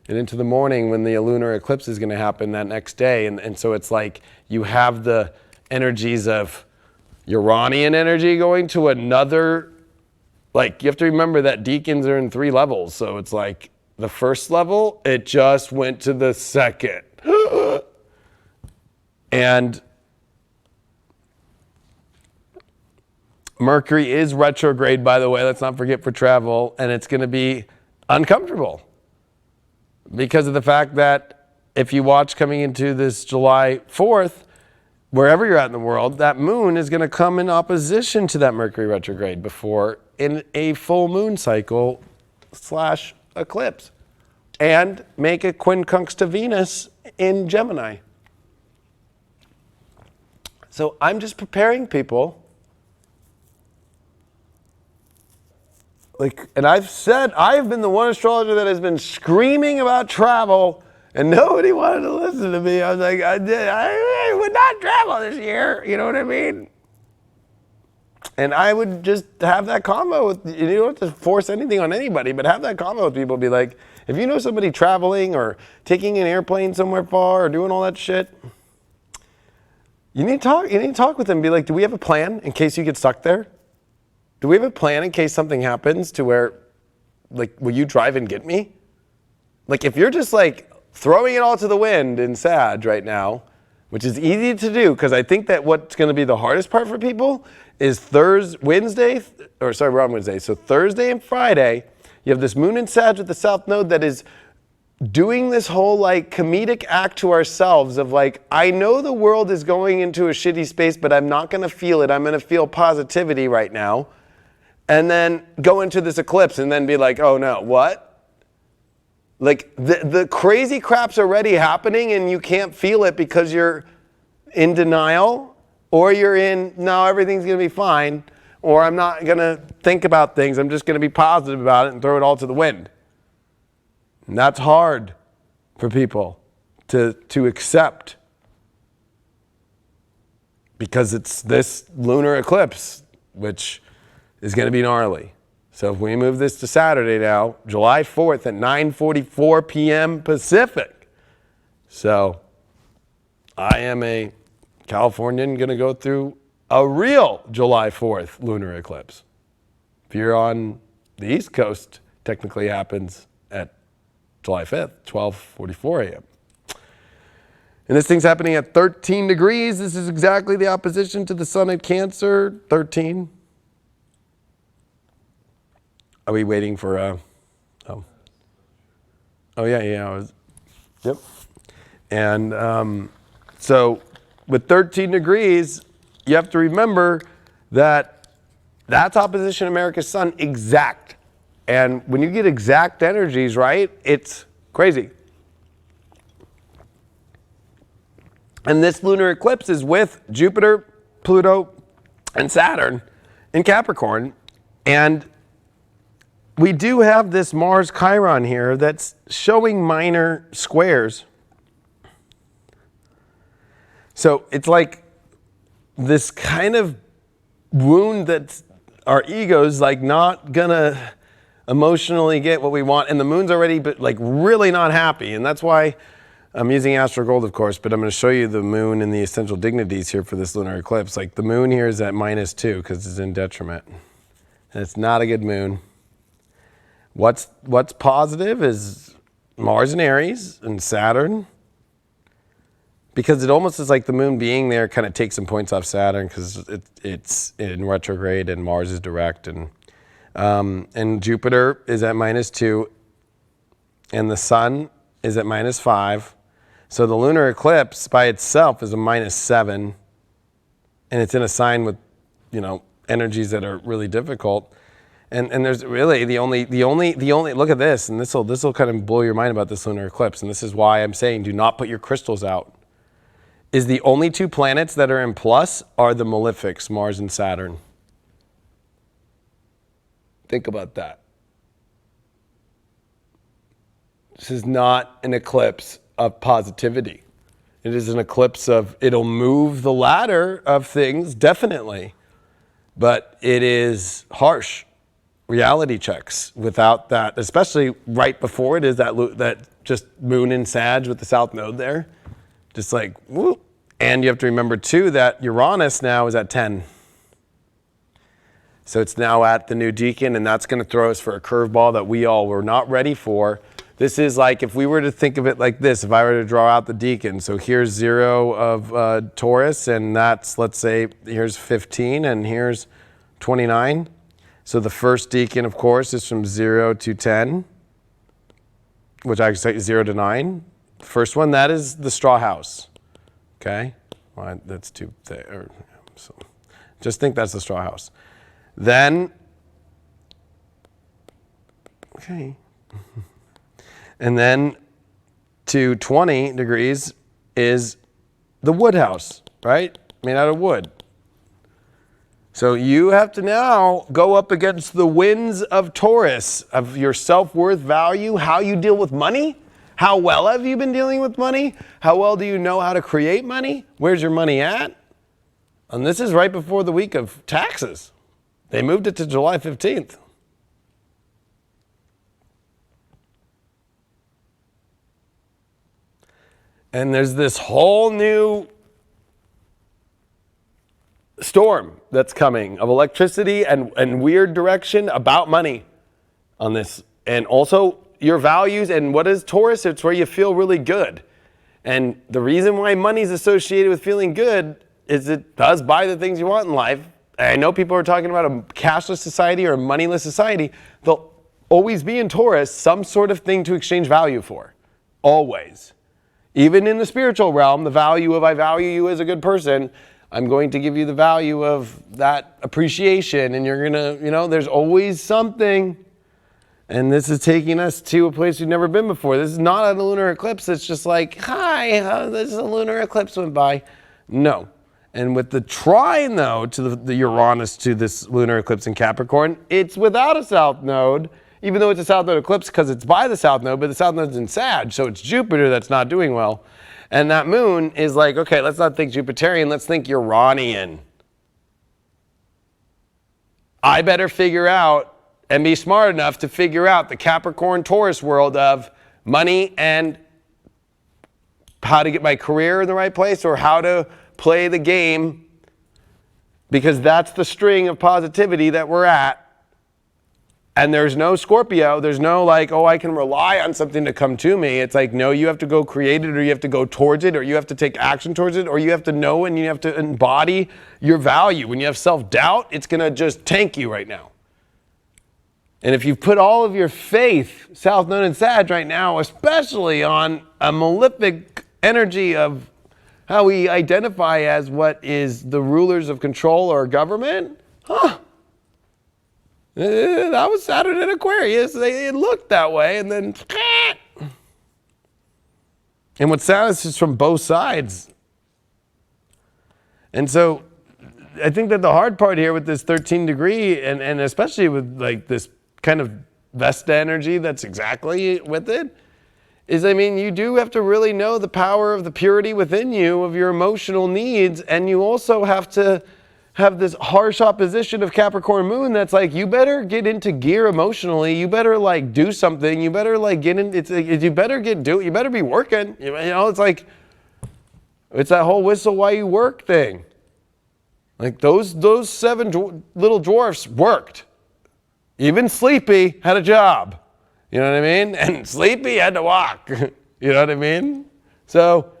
and into the morning when the lunar eclipse is going to happen that next day. And so it's like you have the energies of Uranian energy going to another, like you have to remember that deacons are in 3 levels. So it's like the first level, it just went to the second. And Mercury is retrograde, by the way, let's not forget, for travel, and it's going to be uncomfortable because of the fact that if you watch coming into this July 4th, wherever you're at in the world, that moon is going to come in opposition to that Mercury retrograde before in a full moon cycle / eclipse and make a quincunx to Venus in Gemini. So I'm just preparing people. And I've been the one astrologer that has been screaming about travel, and nobody wanted to listen to me. I was like, I would not travel this year. You know what I mean? And I would just have that convo with, you don't have to force anything on anybody, but have that convo with people. Be like, if you know somebody traveling or taking an airplane somewhere far or doing all that shit, you need to talk with them. Be like, do we have a plan in case you get stuck there? Do we have a plan in case something happens to where, like, will you drive and get me? Like, if you're just like throwing it all to the wind in Sag right now, which is easy to do, because I think that what's going to be the hardest part for people is Wednesday, we're on Wednesday. So Thursday and Friday, you have this moon in Sag with the south node that is doing this whole like comedic act to ourselves of like, I know the world is going into a shitty space, but I'm not going to feel it. I'm going to feel positivity right now. And then go into this eclipse and then be like, oh no, what? Like the crazy crap's already happening and you can't feel it because you're in denial, or you're in, no, everything's going to be fine, or I'm not going to think about things. I'm just going to be positive about it and throw it all to the wind. And that's hard for people to accept because it's this lunar eclipse, which is going to be gnarly. So if we move this to Saturday now, July 4th at 9:44 p.m. Pacific. So I am a Californian going to go through a real July 4th lunar eclipse. If you're on the East Coast, technically happens at July 5th, 12:44 a.m. And this thing's happening at 13 degrees. This is exactly the opposition to the sun at Cancer, 13. Are we waiting for yep. And so with 13 degrees, you have to remember that that's opposition America's sun exact. And when you get exact energies, right, it's crazy. And this lunar eclipse is with Jupiter, Pluto, and Saturn in Capricorn. And we do have this Mars Chiron here that's showing minor squares. So it's like this kind of wound that our ego's like not gonna emotionally get what we want. And the moon's already like really not happy. And that's why I'm using Astro Gold, of course, but I'm going to show you the moon and the essential dignities here for this lunar eclipse. Like the moon here is at -2 because it's in detriment. And it's not a good moon. What's positive is Mars in Aries and Saturn, because it almost is like the moon being there kind of takes some points off Saturn because it's in retrograde and Mars is direct, and Jupiter is at -2 and the sun is at -5. So the lunar eclipse by itself is a -7, and it's in a sign with, energies that are really difficult. And there's really the only look at this, and this will kind of blow your mind about this lunar eclipse, and this is why I'm saying do not put your crystals out. Is the only two planets that are in plus are the malefics, Mars and Saturn. Think about that. This is not an eclipse of positivity. It is an eclipse of, it'll move the ladder of things, definitely, but it is harsh reality checks without that, especially right before it is that just moon in Sag with the south node there. Just like, whoop. And you have to remember too that Uranus now is at 10. So it's now at the new decan, and that's going to throw us for a curveball that we all were not ready for. This is like, if we were to think of it like this, if I were to draw out the decan, so here's 0 of Taurus, and that's, let's say, here's 15, and here's 29. So the first decan, of course, is from 0 to 10, which I could say 0 to 9. The first one, that is the straw house. Okay? Well, that's too thick. So just think that's the straw house. Then, okay. And then to 20 degrees is the wood house, right? Made out of wood. So you have to now go up against the winds of Taurus, of your self-worth, value, how you deal with money. How well have you been dealing with money? How well do you know how to create money? Where's your money at? And this is right before the week of taxes. They moved it to July 15th. And there's this whole new storm that's coming of electricity and weird direction about money on this. And also your values, and what is Taurus? It's where you feel really good. And the reason why money is associated with feeling good is it does buy the things you want in life. I know people are talking about a cashless society or a moneyless society. There'll always be in Taurus some sort of thing to exchange value for. Always. Even in the spiritual realm, the value of I value you as a good person, I'm going to give you the value of that appreciation, and you're going to, there's always something. And this is taking us to a place we've never been before. This is not a lunar eclipse. It's just like, hi, this is a lunar eclipse went by. No. And with the trine, though, to the Uranus to this lunar eclipse in Capricorn, it's without a south node, even though it's a south node eclipse because it's by the south node, but the south node's in Sag, so it's Jupiter that's not doing well. And that moon is like, okay, let's not think Jupiterian, let's think Uranian. I better figure out and be smart enough to figure out the Capricorn Taurus world of money and how to get my career in the right place or how to play the game, because that's the string of positivity that we're at. And there's no Scorpio, there's no like, oh, I can rely on something to come to me. It's like, no, you have to go create it, or you have to go towards it, or you have to take action towards it, or you have to know and you have to embody your value. When you have self-doubt, it's gonna just tank you right now. And if you put all of your faith, South Node and Sag right now, especially on a malefic energy of how we identify as what is the rulers of control or government, that was Saturn in Aquarius. It looked that way, and then, and what sounds is from both sides. And so I think that the hard part here with this 13 degree, and especially with like this kind of Vesta energy that's exactly with it, is, I mean, you do have to really know the power of the purity within you of your emotional needs, and you also have to have this harsh opposition of Capricorn moon that's like, you better get into gear emotionally, you better like do something, you better like get in, you better you better be working, it's like, it's that whole whistle while you work thing. Like those 7 little dwarfs worked. Even Sleepy had a job. You know what I mean? And Sleepy had to walk. You know what I mean? So,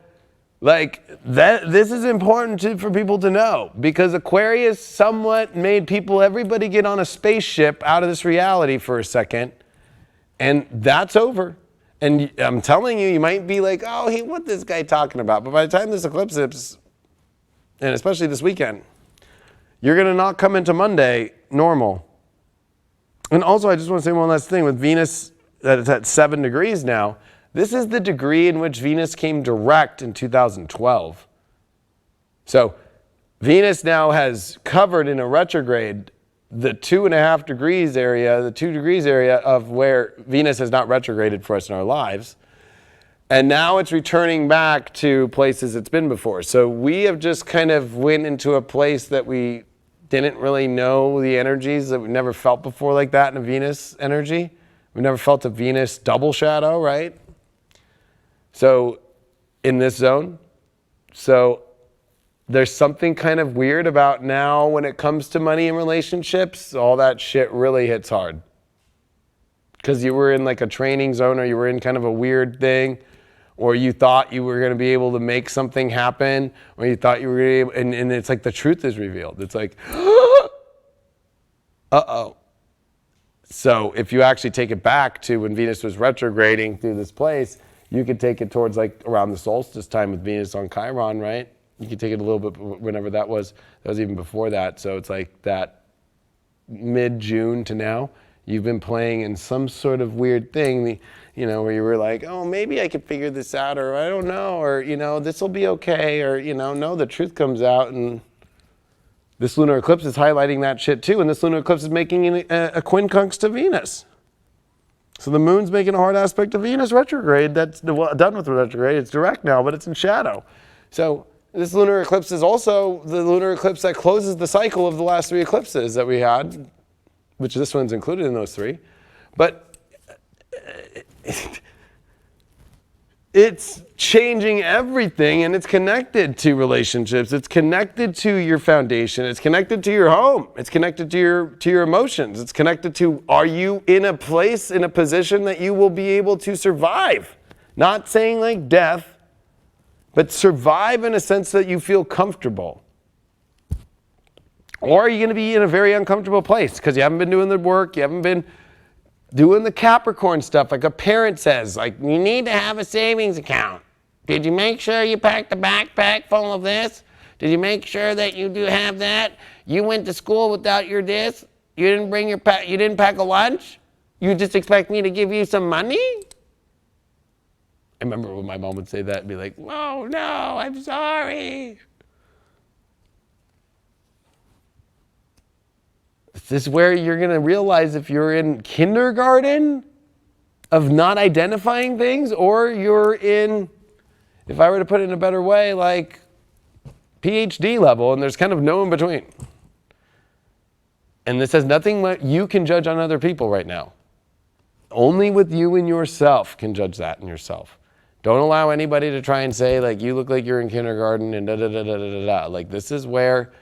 like, this is important for people to know, because Aquarius somewhat made everybody get on a spaceship out of this reality for a second, and that's over. And I'm telling you, you might be like, oh, what's this guy talking about? But by the time this eclipse is, and especially this weekend, you're going to not come into Monday normal. And also, I just want to say one last thing with Venus, that it's at 7 degrees now. This is the degree in which Venus came direct in 2012. So Venus now has covered in a retrograde the 2.5 degrees area, the 2 degrees area of where Venus has not retrograded for us in our lives. And now it's returning back to places it's been before. So we have just kind of went into a place that we didn't really know the energies that we've never felt before like that in a Venus energy. We've never felt a Venus double shadow, right? So in this zone. So there's something kind of weird about now when it comes to money and relationships. All that shit really hits hard. Because you were in like a training zone, or you were in kind of a weird thing, or you thought you were going to be able to make something happen, or you thought you were going to, and it's like the truth is revealed. It's like, uh-oh. So if you actually take it back to when Venus was retrograding through this place, you could take it towards like around the solstice time with Venus on Chiron, right? You could take it a little bit whenever that was. That was even before that. So it's like that mid-June to now. You've been playing in some sort of weird thing, you know, where you were like, oh, maybe I could figure this out, or I don't know, or, you know, this will be okay, or, you know, no, the truth comes out. And this lunar eclipse is highlighting that shit too. And this lunar eclipse is making a quincunx to Venus. So the moon's making a hard aspect to Venus retrograde. That's done with the retrograde. It's direct now, but it's in shadow. So this lunar eclipse is also the lunar eclipse that closes the cycle of the last 3 eclipses that we had, which this one's included in those 3. But it's changing everything, and it's connected to relationships. It's connected to your foundation. It's connected to your home. It's connected to your emotions. It's connected to, are you in a place, in a position that you will be able to survive? Not saying like death, but survive in a sense that you feel comfortable. Or are you going to be in a very uncomfortable place because you haven't been doing the work, you haven't been doing the Capricorn stuff like a parent says, like, you need to have a savings account. Did you make sure you packed a backpack full of this? Did you make sure that you do have that? You went to school without your this? You didn't bring your you didn't pack a lunch? You just expect me to give you some money? I remember when my mom would say that and be like, oh no, I'm sorry. This is where you're going to realize if you're in kindergarten of not identifying things, or you're in, if I were to put it in a better way, like PhD level, and there's kind of no in between. And this has nothing that you can judge on other people right now. Only with you and yourself can judge that in yourself. Don't allow anybody to try and say, like, you look like you're in kindergarten and da-da-da-da-da-da. Like, this is where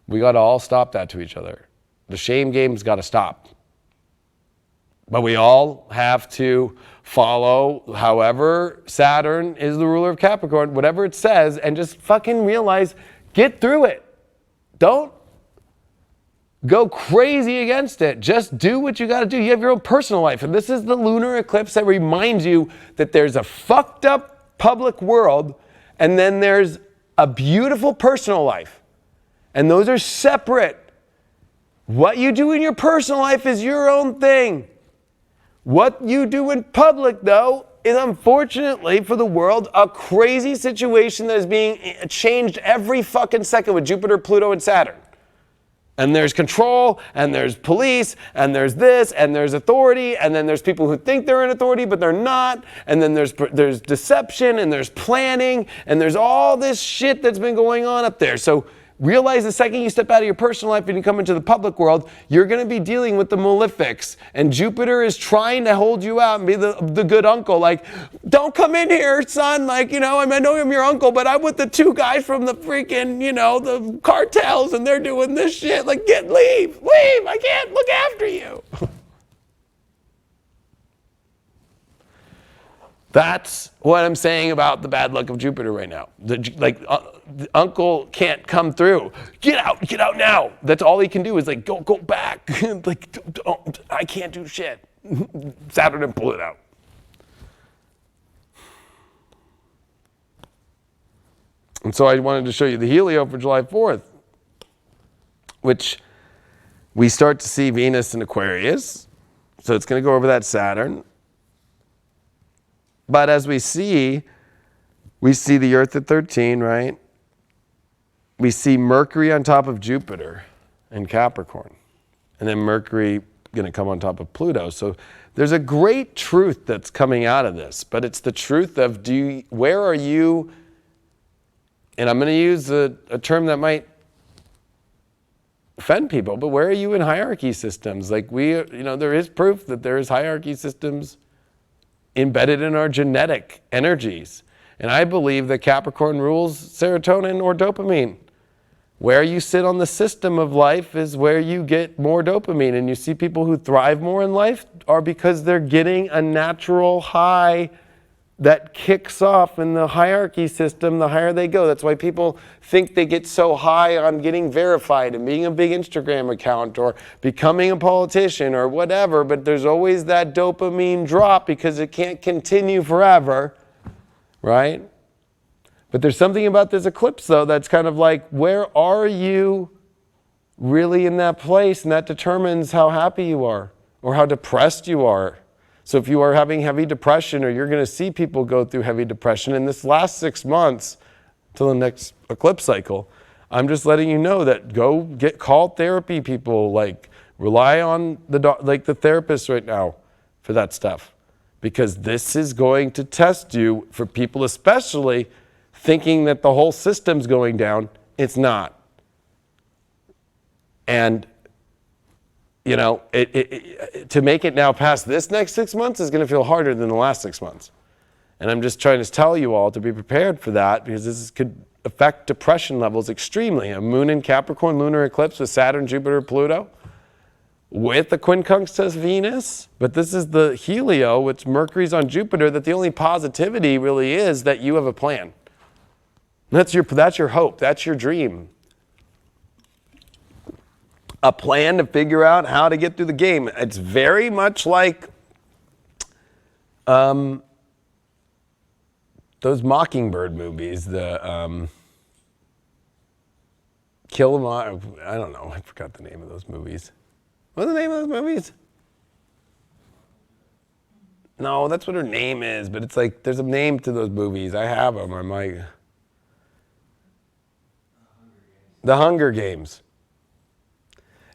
we got to all stop that to each other. The shame game's got to stop. But we all have to follow, however, Saturn is the ruler of Capricorn, whatever it says, and just fucking realize, get through it. Don't go crazy against it. Just do what you got to do. You have your own personal life. And this is the lunar eclipse that reminds you that there's a fucked up public world, and then there's a beautiful personal life. And those are separate. What you do in your personal life is your own thing. What you do in public, though, is unfortunately for the world a crazy situation that is being changed every fucking second with Jupiter, Pluto, and Saturn. And there's control, and there's police, and there's this, and there's authority, and then there's people who think they're in authority, but they're not, and then there's deception, and there's planning, and there's all this shit that's been going on up there. So realize the second you step out of your personal life and you come into the public world, you're going to be dealing with the malefics. And Jupiter is trying to hold you out and be the good uncle. Like, don't come in here, son. Like, you know, I know I'm your uncle, but I'm with the 2 guys from the freaking, you know, the cartels, and they're doing this shit. Like, leave. I can't look after you. That's what I'm saying about the bad luck of Jupiter right now. The uncle can't come through. Get out now. That's all he can do is like, go back. Like, I can't do shit. Saturn and pull it out. And so I wanted to show you the helio for July 4th, which we start to see Venus in Aquarius. So it's going to go over that Saturn. But as we see the Earth at 13, right? We see Mercury on top of Jupiter in Capricorn. And then Mercury going to come on top of Pluto. So there's a great truth that's coming out of this. But it's the truth of where are you, and I'm going to use a term that might offend people, but where are you in hierarchy systems? Like there is proof that there is hierarchy systems embedded in our genetic energies. And I believe that Capricorn rules serotonin or dopamine. Where you sit on the system of life is where you get more dopamine. And you see people who thrive more in life are because they're getting a natural high that kicks off in the hierarchy system the higher they go. That's why people think they get so high on getting verified and being a big Instagram account or becoming a politician or whatever, but there's always that dopamine drop because it can't continue forever, right? But there's something about this eclipse, though, that's kind of like, where are you really in that place? And that determines how happy you are or how depressed you are. So if you are having heavy depression, or you're going to see people go through heavy depression in this last 6 months till the next eclipse cycle, I'm just letting you know that call therapy people, like rely on the therapist right now for that stuff. Because this is going to test you, for people especially thinking that the whole system's going down. It's not. And to make it now past this next 6 months is going to feel harder than the last 6 months. And I'm just trying to tell you all to be prepared for that, because this could affect depression levels extremely. A moon in Capricorn, lunar eclipse with Saturn, Jupiter, Pluto, with the quincunx Venus. But this is the helio, which Mercury's on Jupiter, that the only positivity really is that you have a plan. That's your hope. That's your dream. A plan to figure out how to get through the game. It's very much like those Mockingbird movies, the Kill 'Em All. I don't know. I forgot the name of those movies. What's the name of those movies? No, that's what her name is, but it's like there's a name to those movies. I have them. I'm like, The Hunger Games.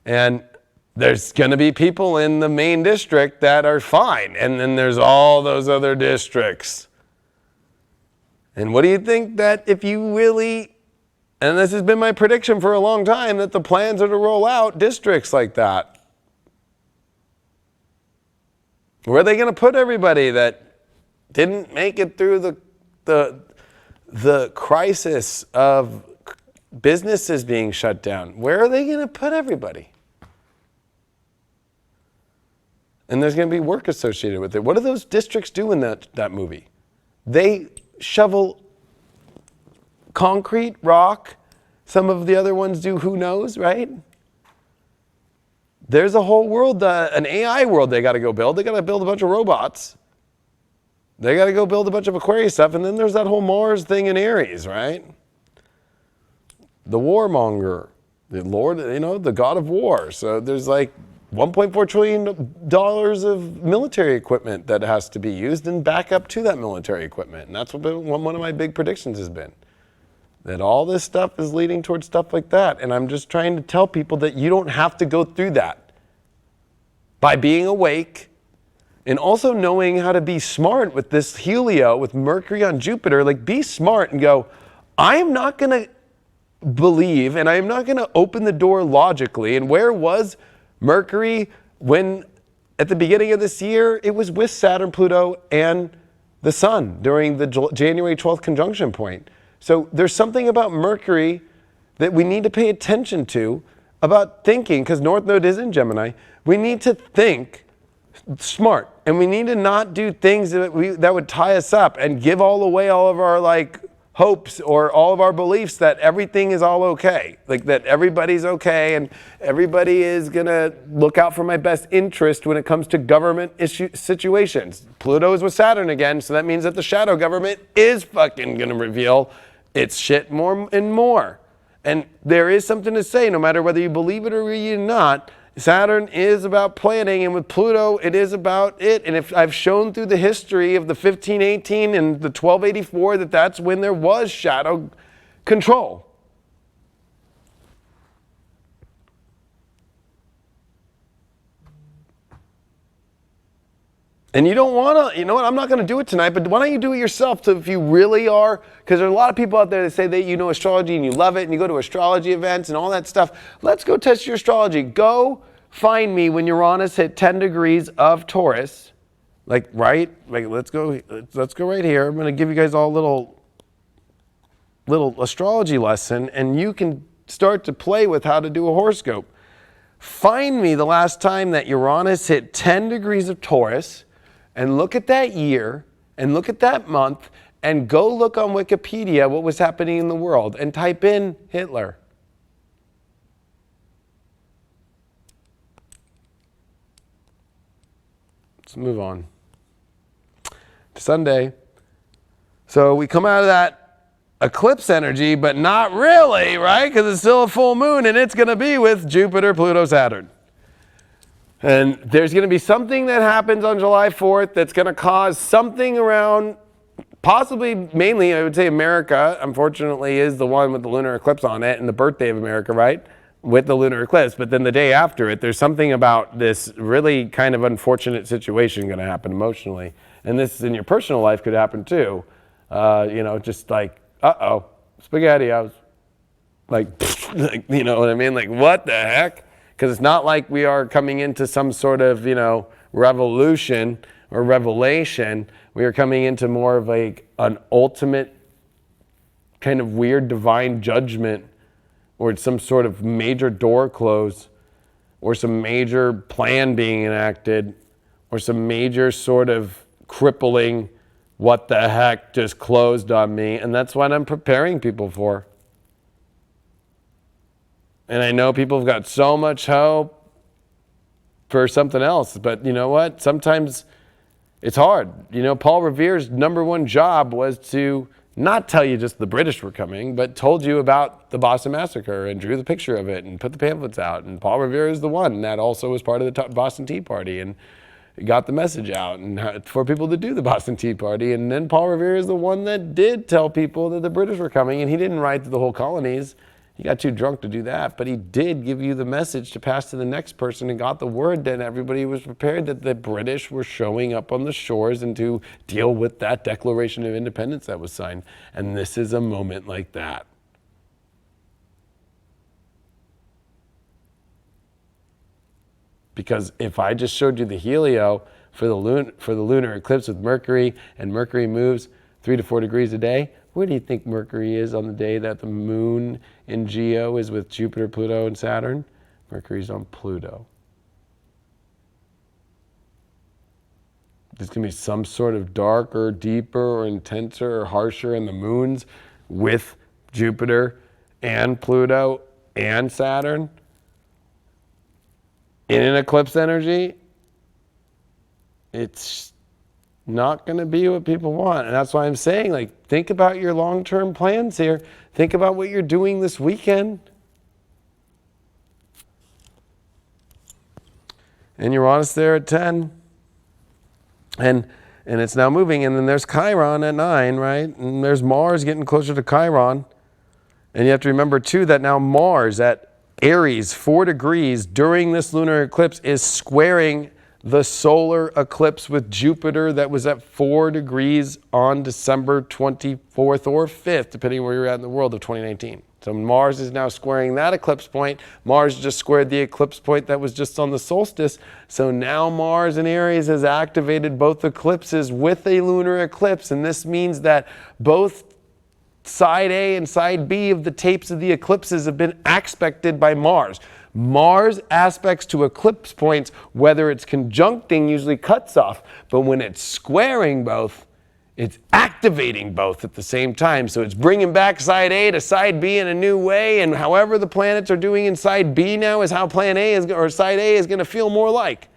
And there's going to be people in the main district that are fine. And then there's all those other districts. And what do you think that if you really, and this has been my prediction for a long time, that the plans are to roll out districts like that. Where are they going to put everybody that didn't make it through the crisis of businesses being shut down? Where are they going to put everybody? And there's going to be work associated with it. What do those districts do in that movie? They shovel concrete, rock. Some of the other ones do who knows, right? There's a whole world, an AI world they got to go build. They got to build a bunch of robots. They got to go build a bunch of Aquarius stuff. And then there's that whole Mars thing in Aries, right? The warmonger, the Lord, the God of War. So there's like $1.4 trillion of military equipment that has to be used and back up to that military equipment. And that's what one of my big predictions has been. That all this stuff is leading towards stuff like that. And I'm just trying to tell people that you don't have to go through that. By being awake and also knowing how to be smart with this helio, with Mercury on Jupiter, like be smart and go, I am not going to believe, and I am not going to open the door logically. And where was Mercury when, at the beginning of this year, it was with Saturn, Pluto, and the Sun during the January 12th conjunction point. So there's something about Mercury that we need to pay attention to about thinking, because North Node is in Gemini. We need to think smart, and we need to not do things that would tie us up and give away all of our hopes or all of our beliefs that everything is all okay, like that everybody's okay and everybody is gonna look out for my best interest when it comes to government situations. Pluto is with Saturn again, so that means that the shadow government is fucking gonna reveal its shit more and more. And there is something to say, no matter whether you believe it or you not, Saturn is about planning, and with Pluto, it is about it. And if I've shown through the history of the 1518 and the 1284 that that's when there was shadow control. And you don't want to, you know what, I'm not going to do it tonight, but why don't you do it yourself if you really are, because there are a lot of people out there that say that you know astrology and you love it and you go to astrology events and all that stuff. Let's go test your astrology. Go find me when Uranus hit 10 degrees of Taurus, like let's go right here. I'm going to give you guys all a little astrology lesson, and you can start to play with how to do a horoscope. Find me the last time that Uranus hit 10 degrees of Taurus, and look at that year, and look at that month, and go look on Wikipedia what was happening in the world, and type in Hitler. Let's move on to Sunday. So we come out of that eclipse energy, but not really, right? Because it's still a full moon, and it's going to be with Jupiter, Pluto, Saturn. And there's going to be something that happens on July 4th that's going to cause something around, possibly mainly, I would say America, unfortunately, is the one with the lunar eclipse on it, and the birthday of America, right? With the lunar eclipse. But then the day after it, there's something about this really kind of unfortunate situation going to happen emotionally. And this in your personal life could happen too. You know, just like, uh-oh, SpaghettiOs. Like, you know what I mean? Like, what the heck? Because it's not like we are coming into some sort of, you know, revolution or revelation. We are coming into more of like an ultimate kind of weird divine judgment, or it's some sort of major door close, or some major plan being enacted, or some major sort of crippling, what the heck just closed on me. And that's what I'm preparing people for. And I know people have got so much hope for something else, but you know what? Sometimes it's hard. You know, Paul Revere's #1 job was to not tell you just the British were coming, but told you about the Boston Massacre and drew the picture of it and put the pamphlets out. And Paul Revere is the one that also was part of the Boston Tea Party and got the message out and for people to do the Boston Tea Party. And then Paul Revere is the one that did tell people that the British were coming, and he didn't write to the whole colonies. He got too drunk to do that, but he did give you the message to pass to the next person and got the word that everybody was prepared that the British were showing up on the shores and to deal with that Declaration of Independence that was signed. And this is a moment like that. Because if I just showed you the helio for the lunar eclipse with Mercury, and Mercury moves 3 to 4 degrees a day, where do you think Mercury is on the day that the moon in Geo is with Jupiter, Pluto, and Saturn? Mercury's on Pluto. There's going to be some sort of darker, deeper, or intenser, or harsher in the moons with Jupiter and Pluto and Saturn in an eclipse energy. It's not going to be what people want. And that's why I'm saying, like, think about your long-term plans here. Think about what you're doing this weekend. And Uranus there at 10. And it's now moving. And then there's Chiron at 9, right? And there's Mars getting closer to Chiron. And you have to remember, too, that now Mars at Aries, 4 degrees during this lunar eclipse is squaring the solar eclipse with Jupiter that was at 4 degrees on December 24th or 5th, depending where you're at in the world, of 2019. So Mars is now squaring that eclipse point. Mars just squared the eclipse point that was just on the solstice. So now Mars in Aries has activated both eclipses with a lunar eclipse. And this means that both side A and side B of the tapes of the eclipses have been aspected by Mars. Mars aspects to eclipse points, whether it's conjuncting, usually cuts off. But when it's squaring both, it's activating both at the same time. So it's bringing back side A to side B in a new way. And however the planets are doing in side B now is how plan A is, or side A is going to feel more like.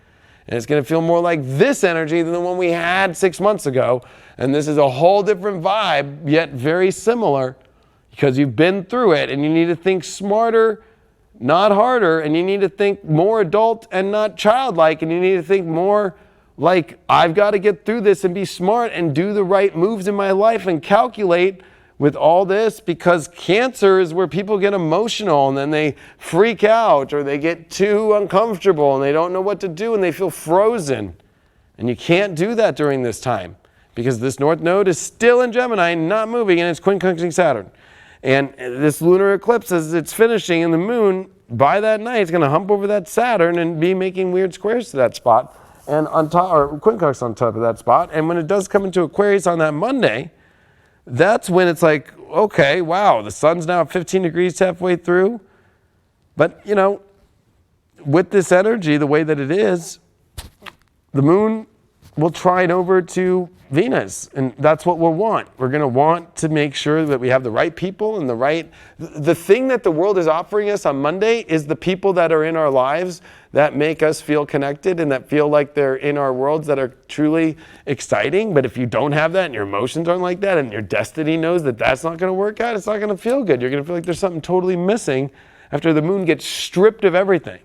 And it's going to feel more like this energy than the one we had 6 months ago. And this is a whole different vibe, yet very similar, because you've been through it and you need to think smarter, not harder, and you need to think more adult and not childlike, and you need to think more like, I've got to get through this and be smart and do the right moves in my life and calculate with all this, because Cancer is where people get emotional and then they freak out or they get too uncomfortable and they don't know what to do and they feel frozen. And you can't do that during this time because this North Node is still in Gemini, not moving, and it's quincunxing Saturn. And this lunar eclipse, as it's finishing in the moon, by that night, it's going to hump over that Saturn and be making weird squares to that spot, and on top, or quincunx on top of that spot. And when it does come into Aquarius on that Monday, that's when it's like, okay, wow, the sun's now at 15 degrees halfway through. But, you know, with this energy, the way that it is, the moon will trine over to Venus, and that's what we'll want. We're going to want to make sure that we have the right people and the thing that the world is offering us on Monday is the people that are in our lives that make us feel connected and that feel like they're in our worlds that are truly exciting. But if you don't have that and your emotions aren't like that and your destiny knows that that's not going to work out, it's not going to feel good. You're going to feel like there's something totally missing after the moon gets stripped of everything.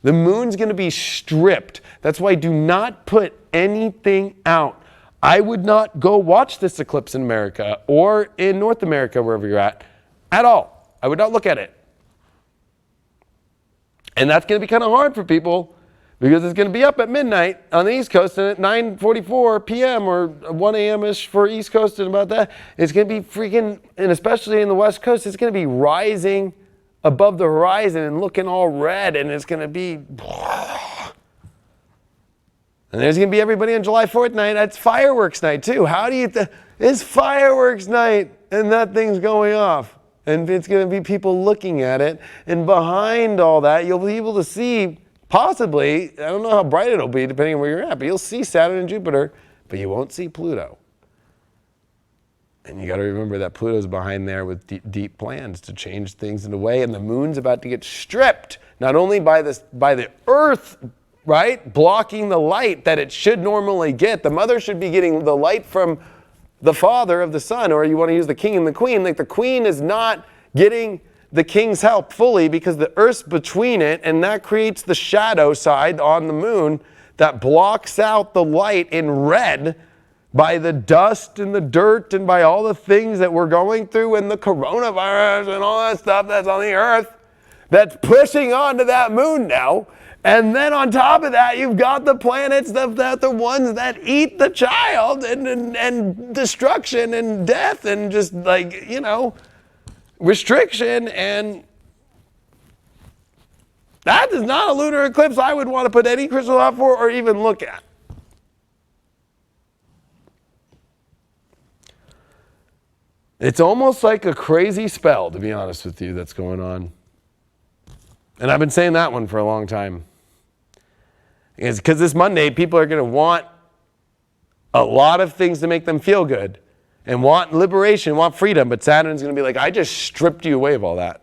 The moon's going to be stripped. That's why do not put anything out. I would not go watch this eclipse in America or in North America, wherever you're at all. I would not look at it. And that's going to be kind of hard for people because it's going to be up at midnight on the East Coast, and at 9:44 p.m. or 1 a.m.-ish for East Coast and about that, it's going to be freaking, and especially in the West Coast, it's going to be rising above the horizon and looking all red, and it's going to be... And there's going to be everybody on July 4th night. That's fireworks night, too. How do you... It's fireworks night, and that thing's going off. And it's going to be people looking at it. And behind all that, you'll be able to see, possibly, I don't know how bright it'll be, depending on where you're at, but you'll see Saturn and Jupiter, but you won't see Pluto. And you got to remember that Pluto's behind there with deep plans to change things in a way, and the moon's about to get stripped, not only by the Earth, right, blocking the light that it should normally get. The mother should be getting the light from the father of the sun, or you want to use the king and the queen. Like the queen is not getting the king's help fully because the Earth's between it, and that creates the shadow side on the moon that blocks out the light in red by the dust and the dirt and by all the things that we're going through and the coronavirus and all that stuff that's on the Earth that's pushing onto that moon now. And then on top of that, you've got the planets, the ones that eat the child and destruction and death and just like, you know, restriction. And that is not a lunar eclipse I would want to put any crystal out for or even look at. It's almost like a crazy spell, to be honest with you, that's going on. And I've been saying that one for a long time. It's because this Monday, people are going to want a lot of things to make them feel good and want liberation, want freedom. But Saturn's going to be like, I just stripped you away of all that.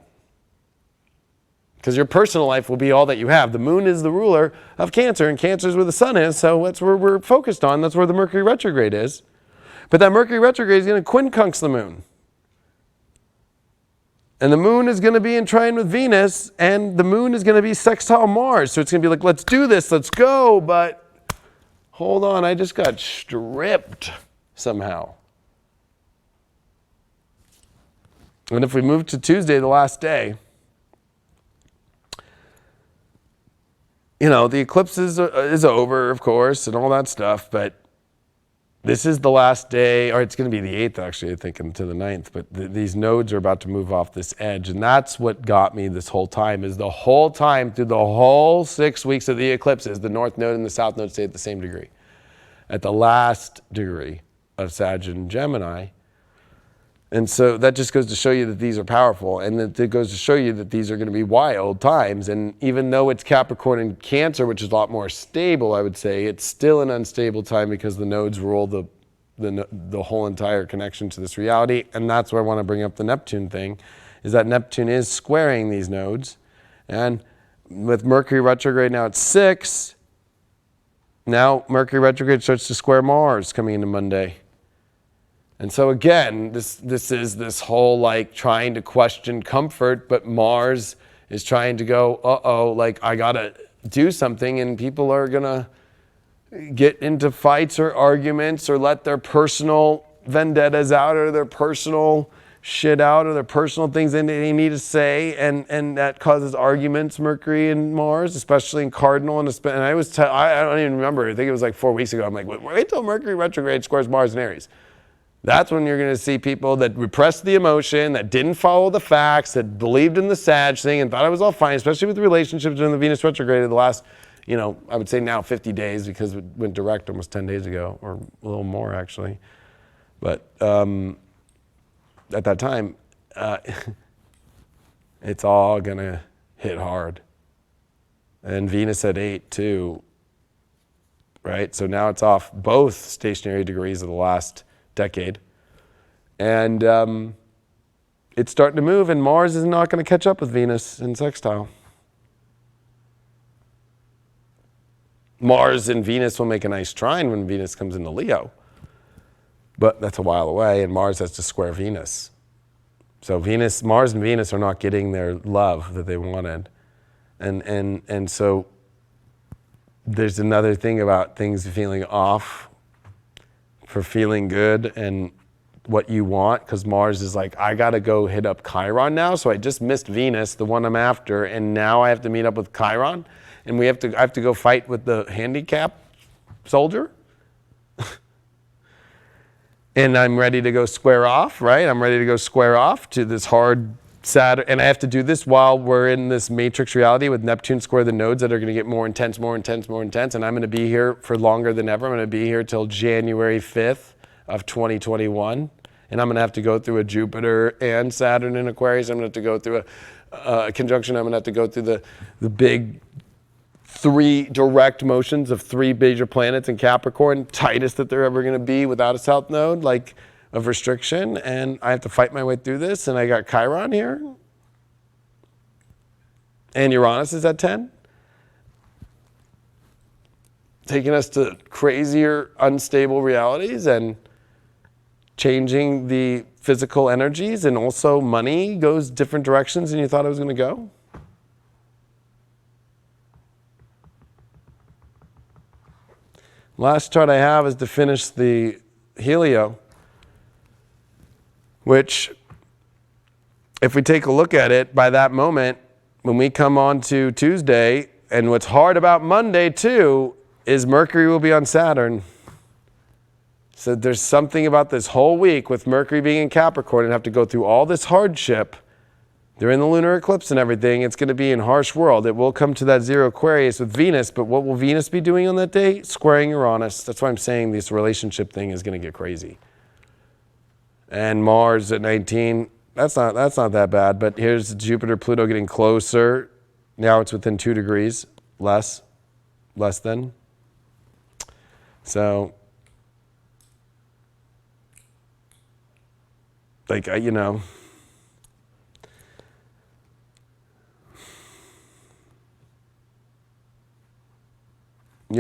Because your personal life will be all that you have. The moon is the ruler of Cancer, and Cancer is where the sun is, so that's where we're focused on. That's where the Mercury retrograde is. But that Mercury retrograde is going to quincunx the moon. And the moon is going to be in trine with Venus, and the moon is going to be sextile Mars. So it's going to be like, let's do this, let's go, but hold on, I just got stripped somehow. And if we move to Tuesday, the last day, you know, the eclipse is over, of course, and all that stuff, but this is the last day, or it's going to be the 8th, actually, I think, into the 9th. But these nodes are about to move off this edge. And that's what got me this whole time, is the whole time, through the whole 6 weeks of the eclipses, the North Node and the South Node stay at the same degree. At the last degree of Sag and Gemini. And so that just goes to show you that these are powerful. And that it goes to show you that these are going to be wild times. And even though it's Capricorn and Cancer, which is a lot more stable, I would say, it's still an unstable time because the nodes rule the whole entire connection to this reality. And that's where I want to bring up the Neptune thing, is that Neptune is squaring these nodes. And with Mercury retrograde now at 6, now Mercury retrograde starts to square Mars coming into Monday. And so again, this is this whole like trying to question comfort, but Mars is trying to go, uh-oh, like I gotta do something, and people are gonna get into fights or arguments or let their personal vendettas out or their personal shit out or their personal things that they need to say, and that causes arguments, Mercury and Mars, especially in Cardinal. And I was I don't even remember, I think it was like 4 weeks ago, I'm like, wait till Mercury retrograde squares Mars and Aries. That's when you're going to see people that repressed the emotion, that didn't follow the facts, that believed in the Sag thing and thought it was all fine, especially with relationships during the Venus retrograde of the last, I would say now 50 days, because it went direct almost 10 days ago, or a little more actually. But at that time, it's all going to hit hard. And Venus at 8 too, right? So now it's off both stationary degrees of the last decade. And it's starting to move, and Mars is not going to catch up with Venus in sextile. Mars and Venus will make a nice trine when Venus comes into Leo. But that's a while away, and Mars has to square Venus. So Mars and Venus are not getting their love that they wanted. And so there's another thing about things feeling off for feeling good and what you want, because Mars is like, I got to go hit up Chiron now. So I just missed Venus, the one I'm after, and now I have to meet up with Chiron, and I have to go fight with the handicap soldier. And I'm ready to go square off, right? I'm ready to go square off to this hard Saturn, and I have to do this while we're in this matrix reality with Neptune square the nodes that are going to get more intense, more intense, more intense, and I'm going to be here for longer than ever. I'm going to be here till January 5th of 2021, and I'm going to have to go through a Jupiter and Saturn in Aquarius. I'm going to have to go through a conjunction. I'm going to have to go through the big 3 direct motions of 3 major planets in Capricorn, tightest that they're ever going to be without a south node, like of restriction, and I have to fight my way through this, and I got Chiron here, and Uranus is at 10, taking us to crazier, unstable realities and changing the physical energies, and also money goes different directions than you thought it was going to go. Last chart I have is to finish the Helio, which, if we take a look at it, by that moment, when we come on to Tuesday, and what's hard about Monday too, is Mercury will be on Saturn. So there's something about this whole week with Mercury being in Capricorn and have to go through all this hardship. They're in the lunar eclipse and everything. It's going to be in harsh world. It will come to that 0 Aquarius with Venus, but what will Venus be doing on that day? Squaring Uranus. That's why I'm saying this relationship thing is going to get crazy. And Mars at 19, that's not that bad, but here's Jupiter, Pluto getting closer. Now it's within 2 degrees, less than. So, like, you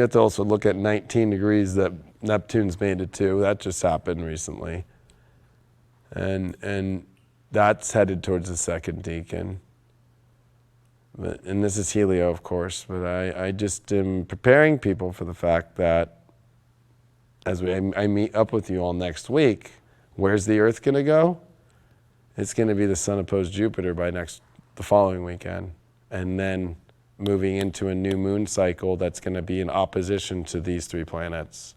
have to also look at 19 degrees that Neptune's made it to. That just happened recently. And that's headed towards the second decan. And this is Helio, of course, but I just am preparing people for the fact that as I meet up with you all next week, where's the Earth going to go? It's going to be the Sun opposed Jupiter by the following weekend. And then moving into a new moon cycle that's going to be in opposition to these 3 planets.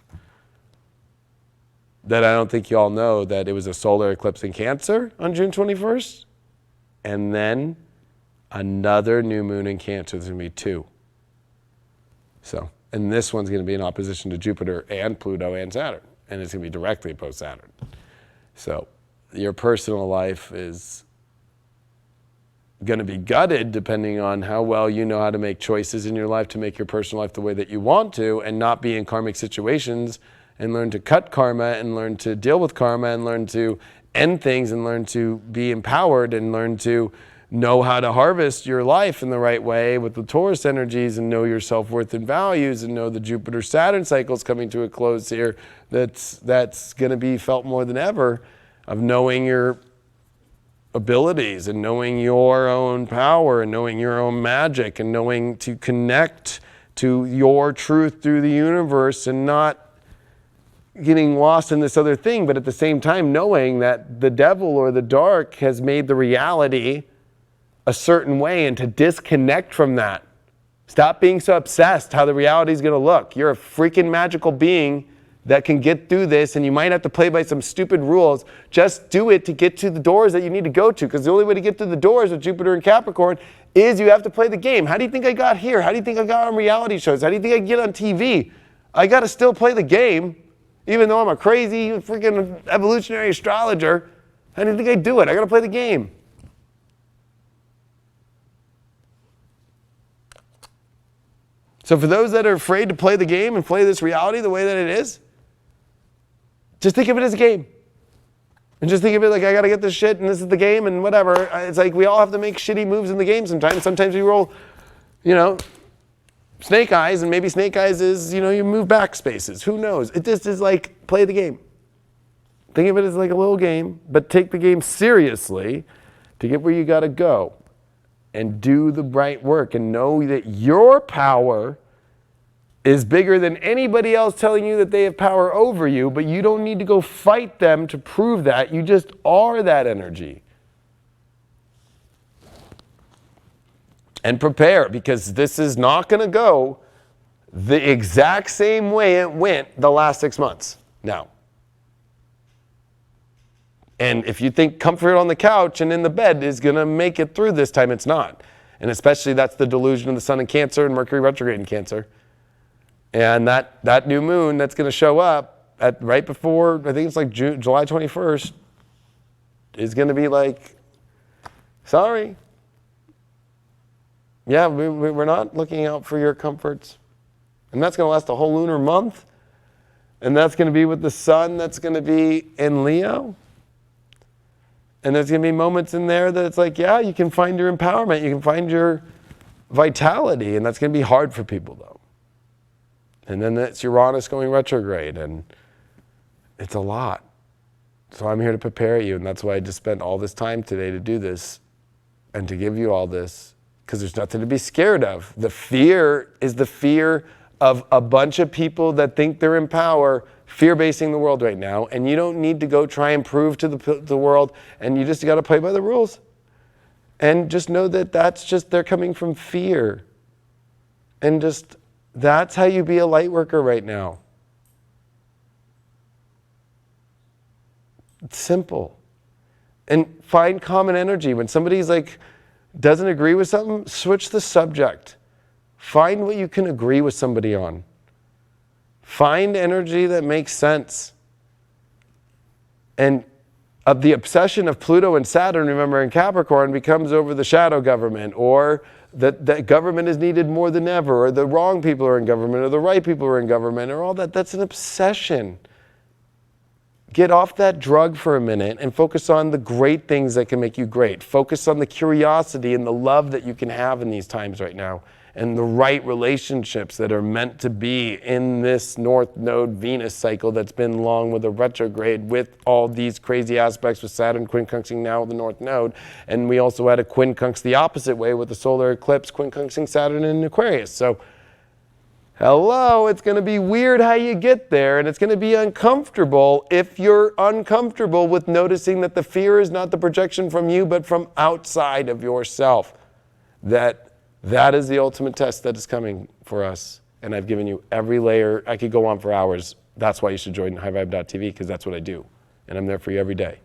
That I don't think you all know that it was a solar eclipse in Cancer on June 21st. And then another new moon in Cancer. There's going to be 2. So, and this one's going to be in opposition to Jupiter and Pluto and Saturn. And it's going to be directly opposed Saturn. So your personal life is going to be gutted depending on how well you know how to make choices in your life to make your personal life the way that you want to, and not be in karmic situations, and learn to cut karma, and learn to deal with karma, and learn to end things, and learn to be empowered, and learn to know how to harvest your life in the right way with the Taurus energies, and know your self-worth and values, and know the Jupiter-Saturn cycle is coming to a close here. That's going to be felt more than ever, of knowing your abilities and knowing your own power and knowing your own magic and knowing to connect to your truth through the universe and not getting lost in this other thing, but at the same time knowing that the devil or the dark has made the reality a certain way and to disconnect from that. Stop being so obsessed how the reality is going to look. You're a freaking magical being that can get through this, and you might have to play by some stupid rules. Just do it to get to the doors that you need to go to, because the only way to get through the doors with Jupiter and Capricorn is you have to play the game. How do you think I got here? How do you think I got on reality shows? How do you think I get on TV? I got to still play the game, even though I'm a crazy freaking evolutionary astrologer. How do you think I do it? I got to play the game. So for those that are afraid to play the game and play this reality the way that it is, just think of it as a game. And just think of it like, I got to get this shit and this is the game and whatever. It's like we all have to make shitty moves in the game sometimes. Sometimes we roll, snake eyes, and maybe snake eyes is, you move back spaces. Who knows? It just is like, play the game. Think of it as like a little game, but take the game seriously to get where you got to go. And do the right work and know that your power is bigger than anybody else telling you that they have power over you, but you don't need to go fight them to prove that. You just are that energy. And prepare, because this is not going to go the exact same way it went the last 6 months. Now. And if you think comfort on the couch and in the bed is going to make it through this time, it's not. And especially that's the delusion of the sun in Cancer and Mercury retrograde in Cancer. And that new moon that's going to show up right before, I think it's like July 21st, is going to be like, sorry. Yeah, we're not looking out for your comforts. And that's going to last a whole lunar month. And that's going to be with the sun that's going to be in Leo. And there's going to be moments in there that it's like, yeah, you can find your empowerment. You can find your vitality. And that's going to be hard for people, though. And then it's Uranus going retrograde. And it's a lot. So I'm here to prepare you. And that's why I just spent all this time today to do this and to give you all this. Because there's nothing to be scared of. The fear is the fear of a bunch of people that think they're in power, fear-basing the world right now, and you don't need to go try and prove to the world, and you just got to play by the rules. And just know that that's just, they're coming from fear. And just, that's how you be a light worker right now. It's simple. And find common energy. When somebody's like, doesn't agree with something, switch the subject. Find what you can agree with somebody on. Find energy that makes sense. And the obsession of Pluto and Saturn, remember, in Capricorn, becomes over the shadow government, or that government is needed more than ever, or the wrong people are in government, or the right people are in government, or all that. That's an obsession. Get off that drug for a minute and focus on the great things that can make you great. Focus on the curiosity and the love that you can have in these times right now, and the right relationships that are meant to be in this North Node Venus cycle that's been long with a retrograde, with all these crazy aspects with Saturn quincunxing now with the North Node. And we also had a quincunx the opposite way with the solar eclipse quincunxing Saturn in Aquarius. So, hello, it's going to be weird how you get there, and it's going to be uncomfortable if you're uncomfortable with noticing that the fear is not the projection from you, but from outside of yourself. That is the ultimate test that is coming for us. And I've given you every layer. I could go on for hours. That's why you should join highvibe.tv, because that's what I do. And I'm there for you every day.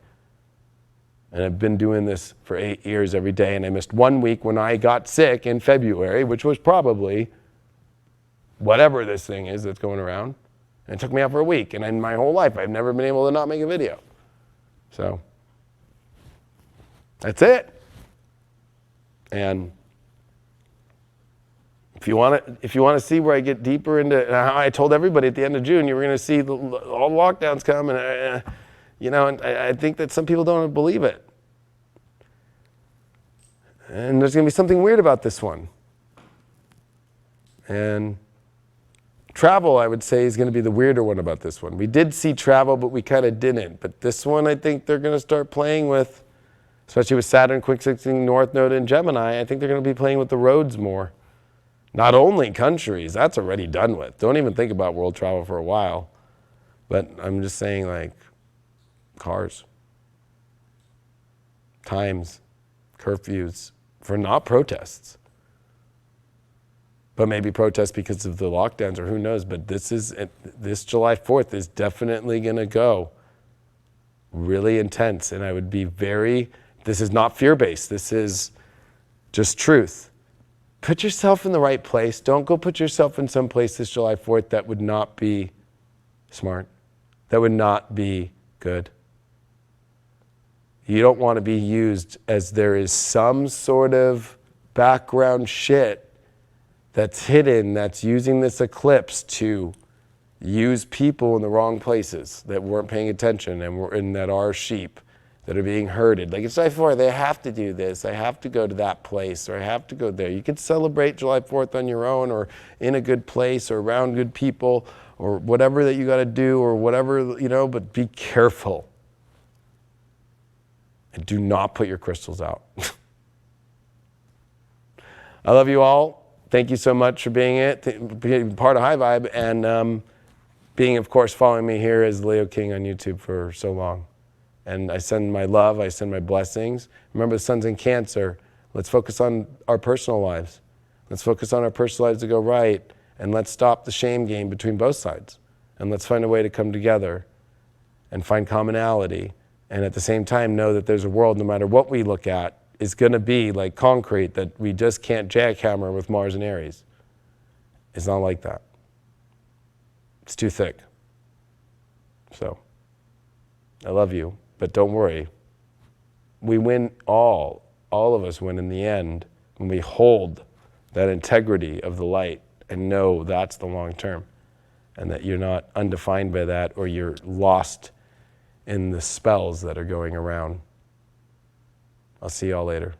And I've been doing this for 8 years every day. And I missed 1 week when I got sick in February, which was probably whatever this thing is that's going around. And it took me out for a week. And in my whole life, I've never been able to not make a video. So that's it. And if you want to see where I get deeper into how I told everybody at the end of June, you were going to see all lockdowns come, and and I think that some people don't believe it. And there's going to be something weird about this one. And travel, I would say, is going to be the weirder one about this one. We did see travel, but we kind of didn't. But this one, I think they're going to start playing with especially with Saturn quick-sixing North Node in Gemini. I think they're going to be playing with the roads more. Not only countries, that's already done with. Don't even think about world travel for a while. But I'm just saying, like, cars, times, curfews, for not protests. But maybe protests because of the lockdowns, or who knows. But this July 4th is definitely going to go really intense. And I would be this is not fear-based. This is just truth. Put yourself in the right place. Don't go put yourself in some place this July 4th that would not be smart, that would not be good. You don't want to be used as there is some sort of background shit that's hidden, that's using this eclipse to use people in the wrong places that weren't paying attention and that are sheep that are being herded. Like it's July 4th, they have to do this, I have to go to that place, or I have to go there. You could celebrate July 4th on your own, or in a good place, or around good people, or whatever that you got to do, or whatever, but be careful. And do not put your crystals out. I love you all. Thank you so much for being part of High Vibe, and being, of course, following me here as Leo King on YouTube for so long. And I send my love, I send my blessings. Remember, the sun's in Cancer. Let's focus on our personal lives. Let's focus on our personal lives to go right, and let's stop the shame game between both sides. And let's find a way to come together and find commonality. And at the same time, know that there's a world, no matter what we look at, is going to be like concrete that we just can't jackhammer with Mars and Aries. It's not like that. It's too thick. So, I love you, but don't worry. We win all of us win in the end when we hold that integrity of the light and know that's the long term, and that you're not undefined by that, or you're lost in the spells that are going around. I'll see y'all later.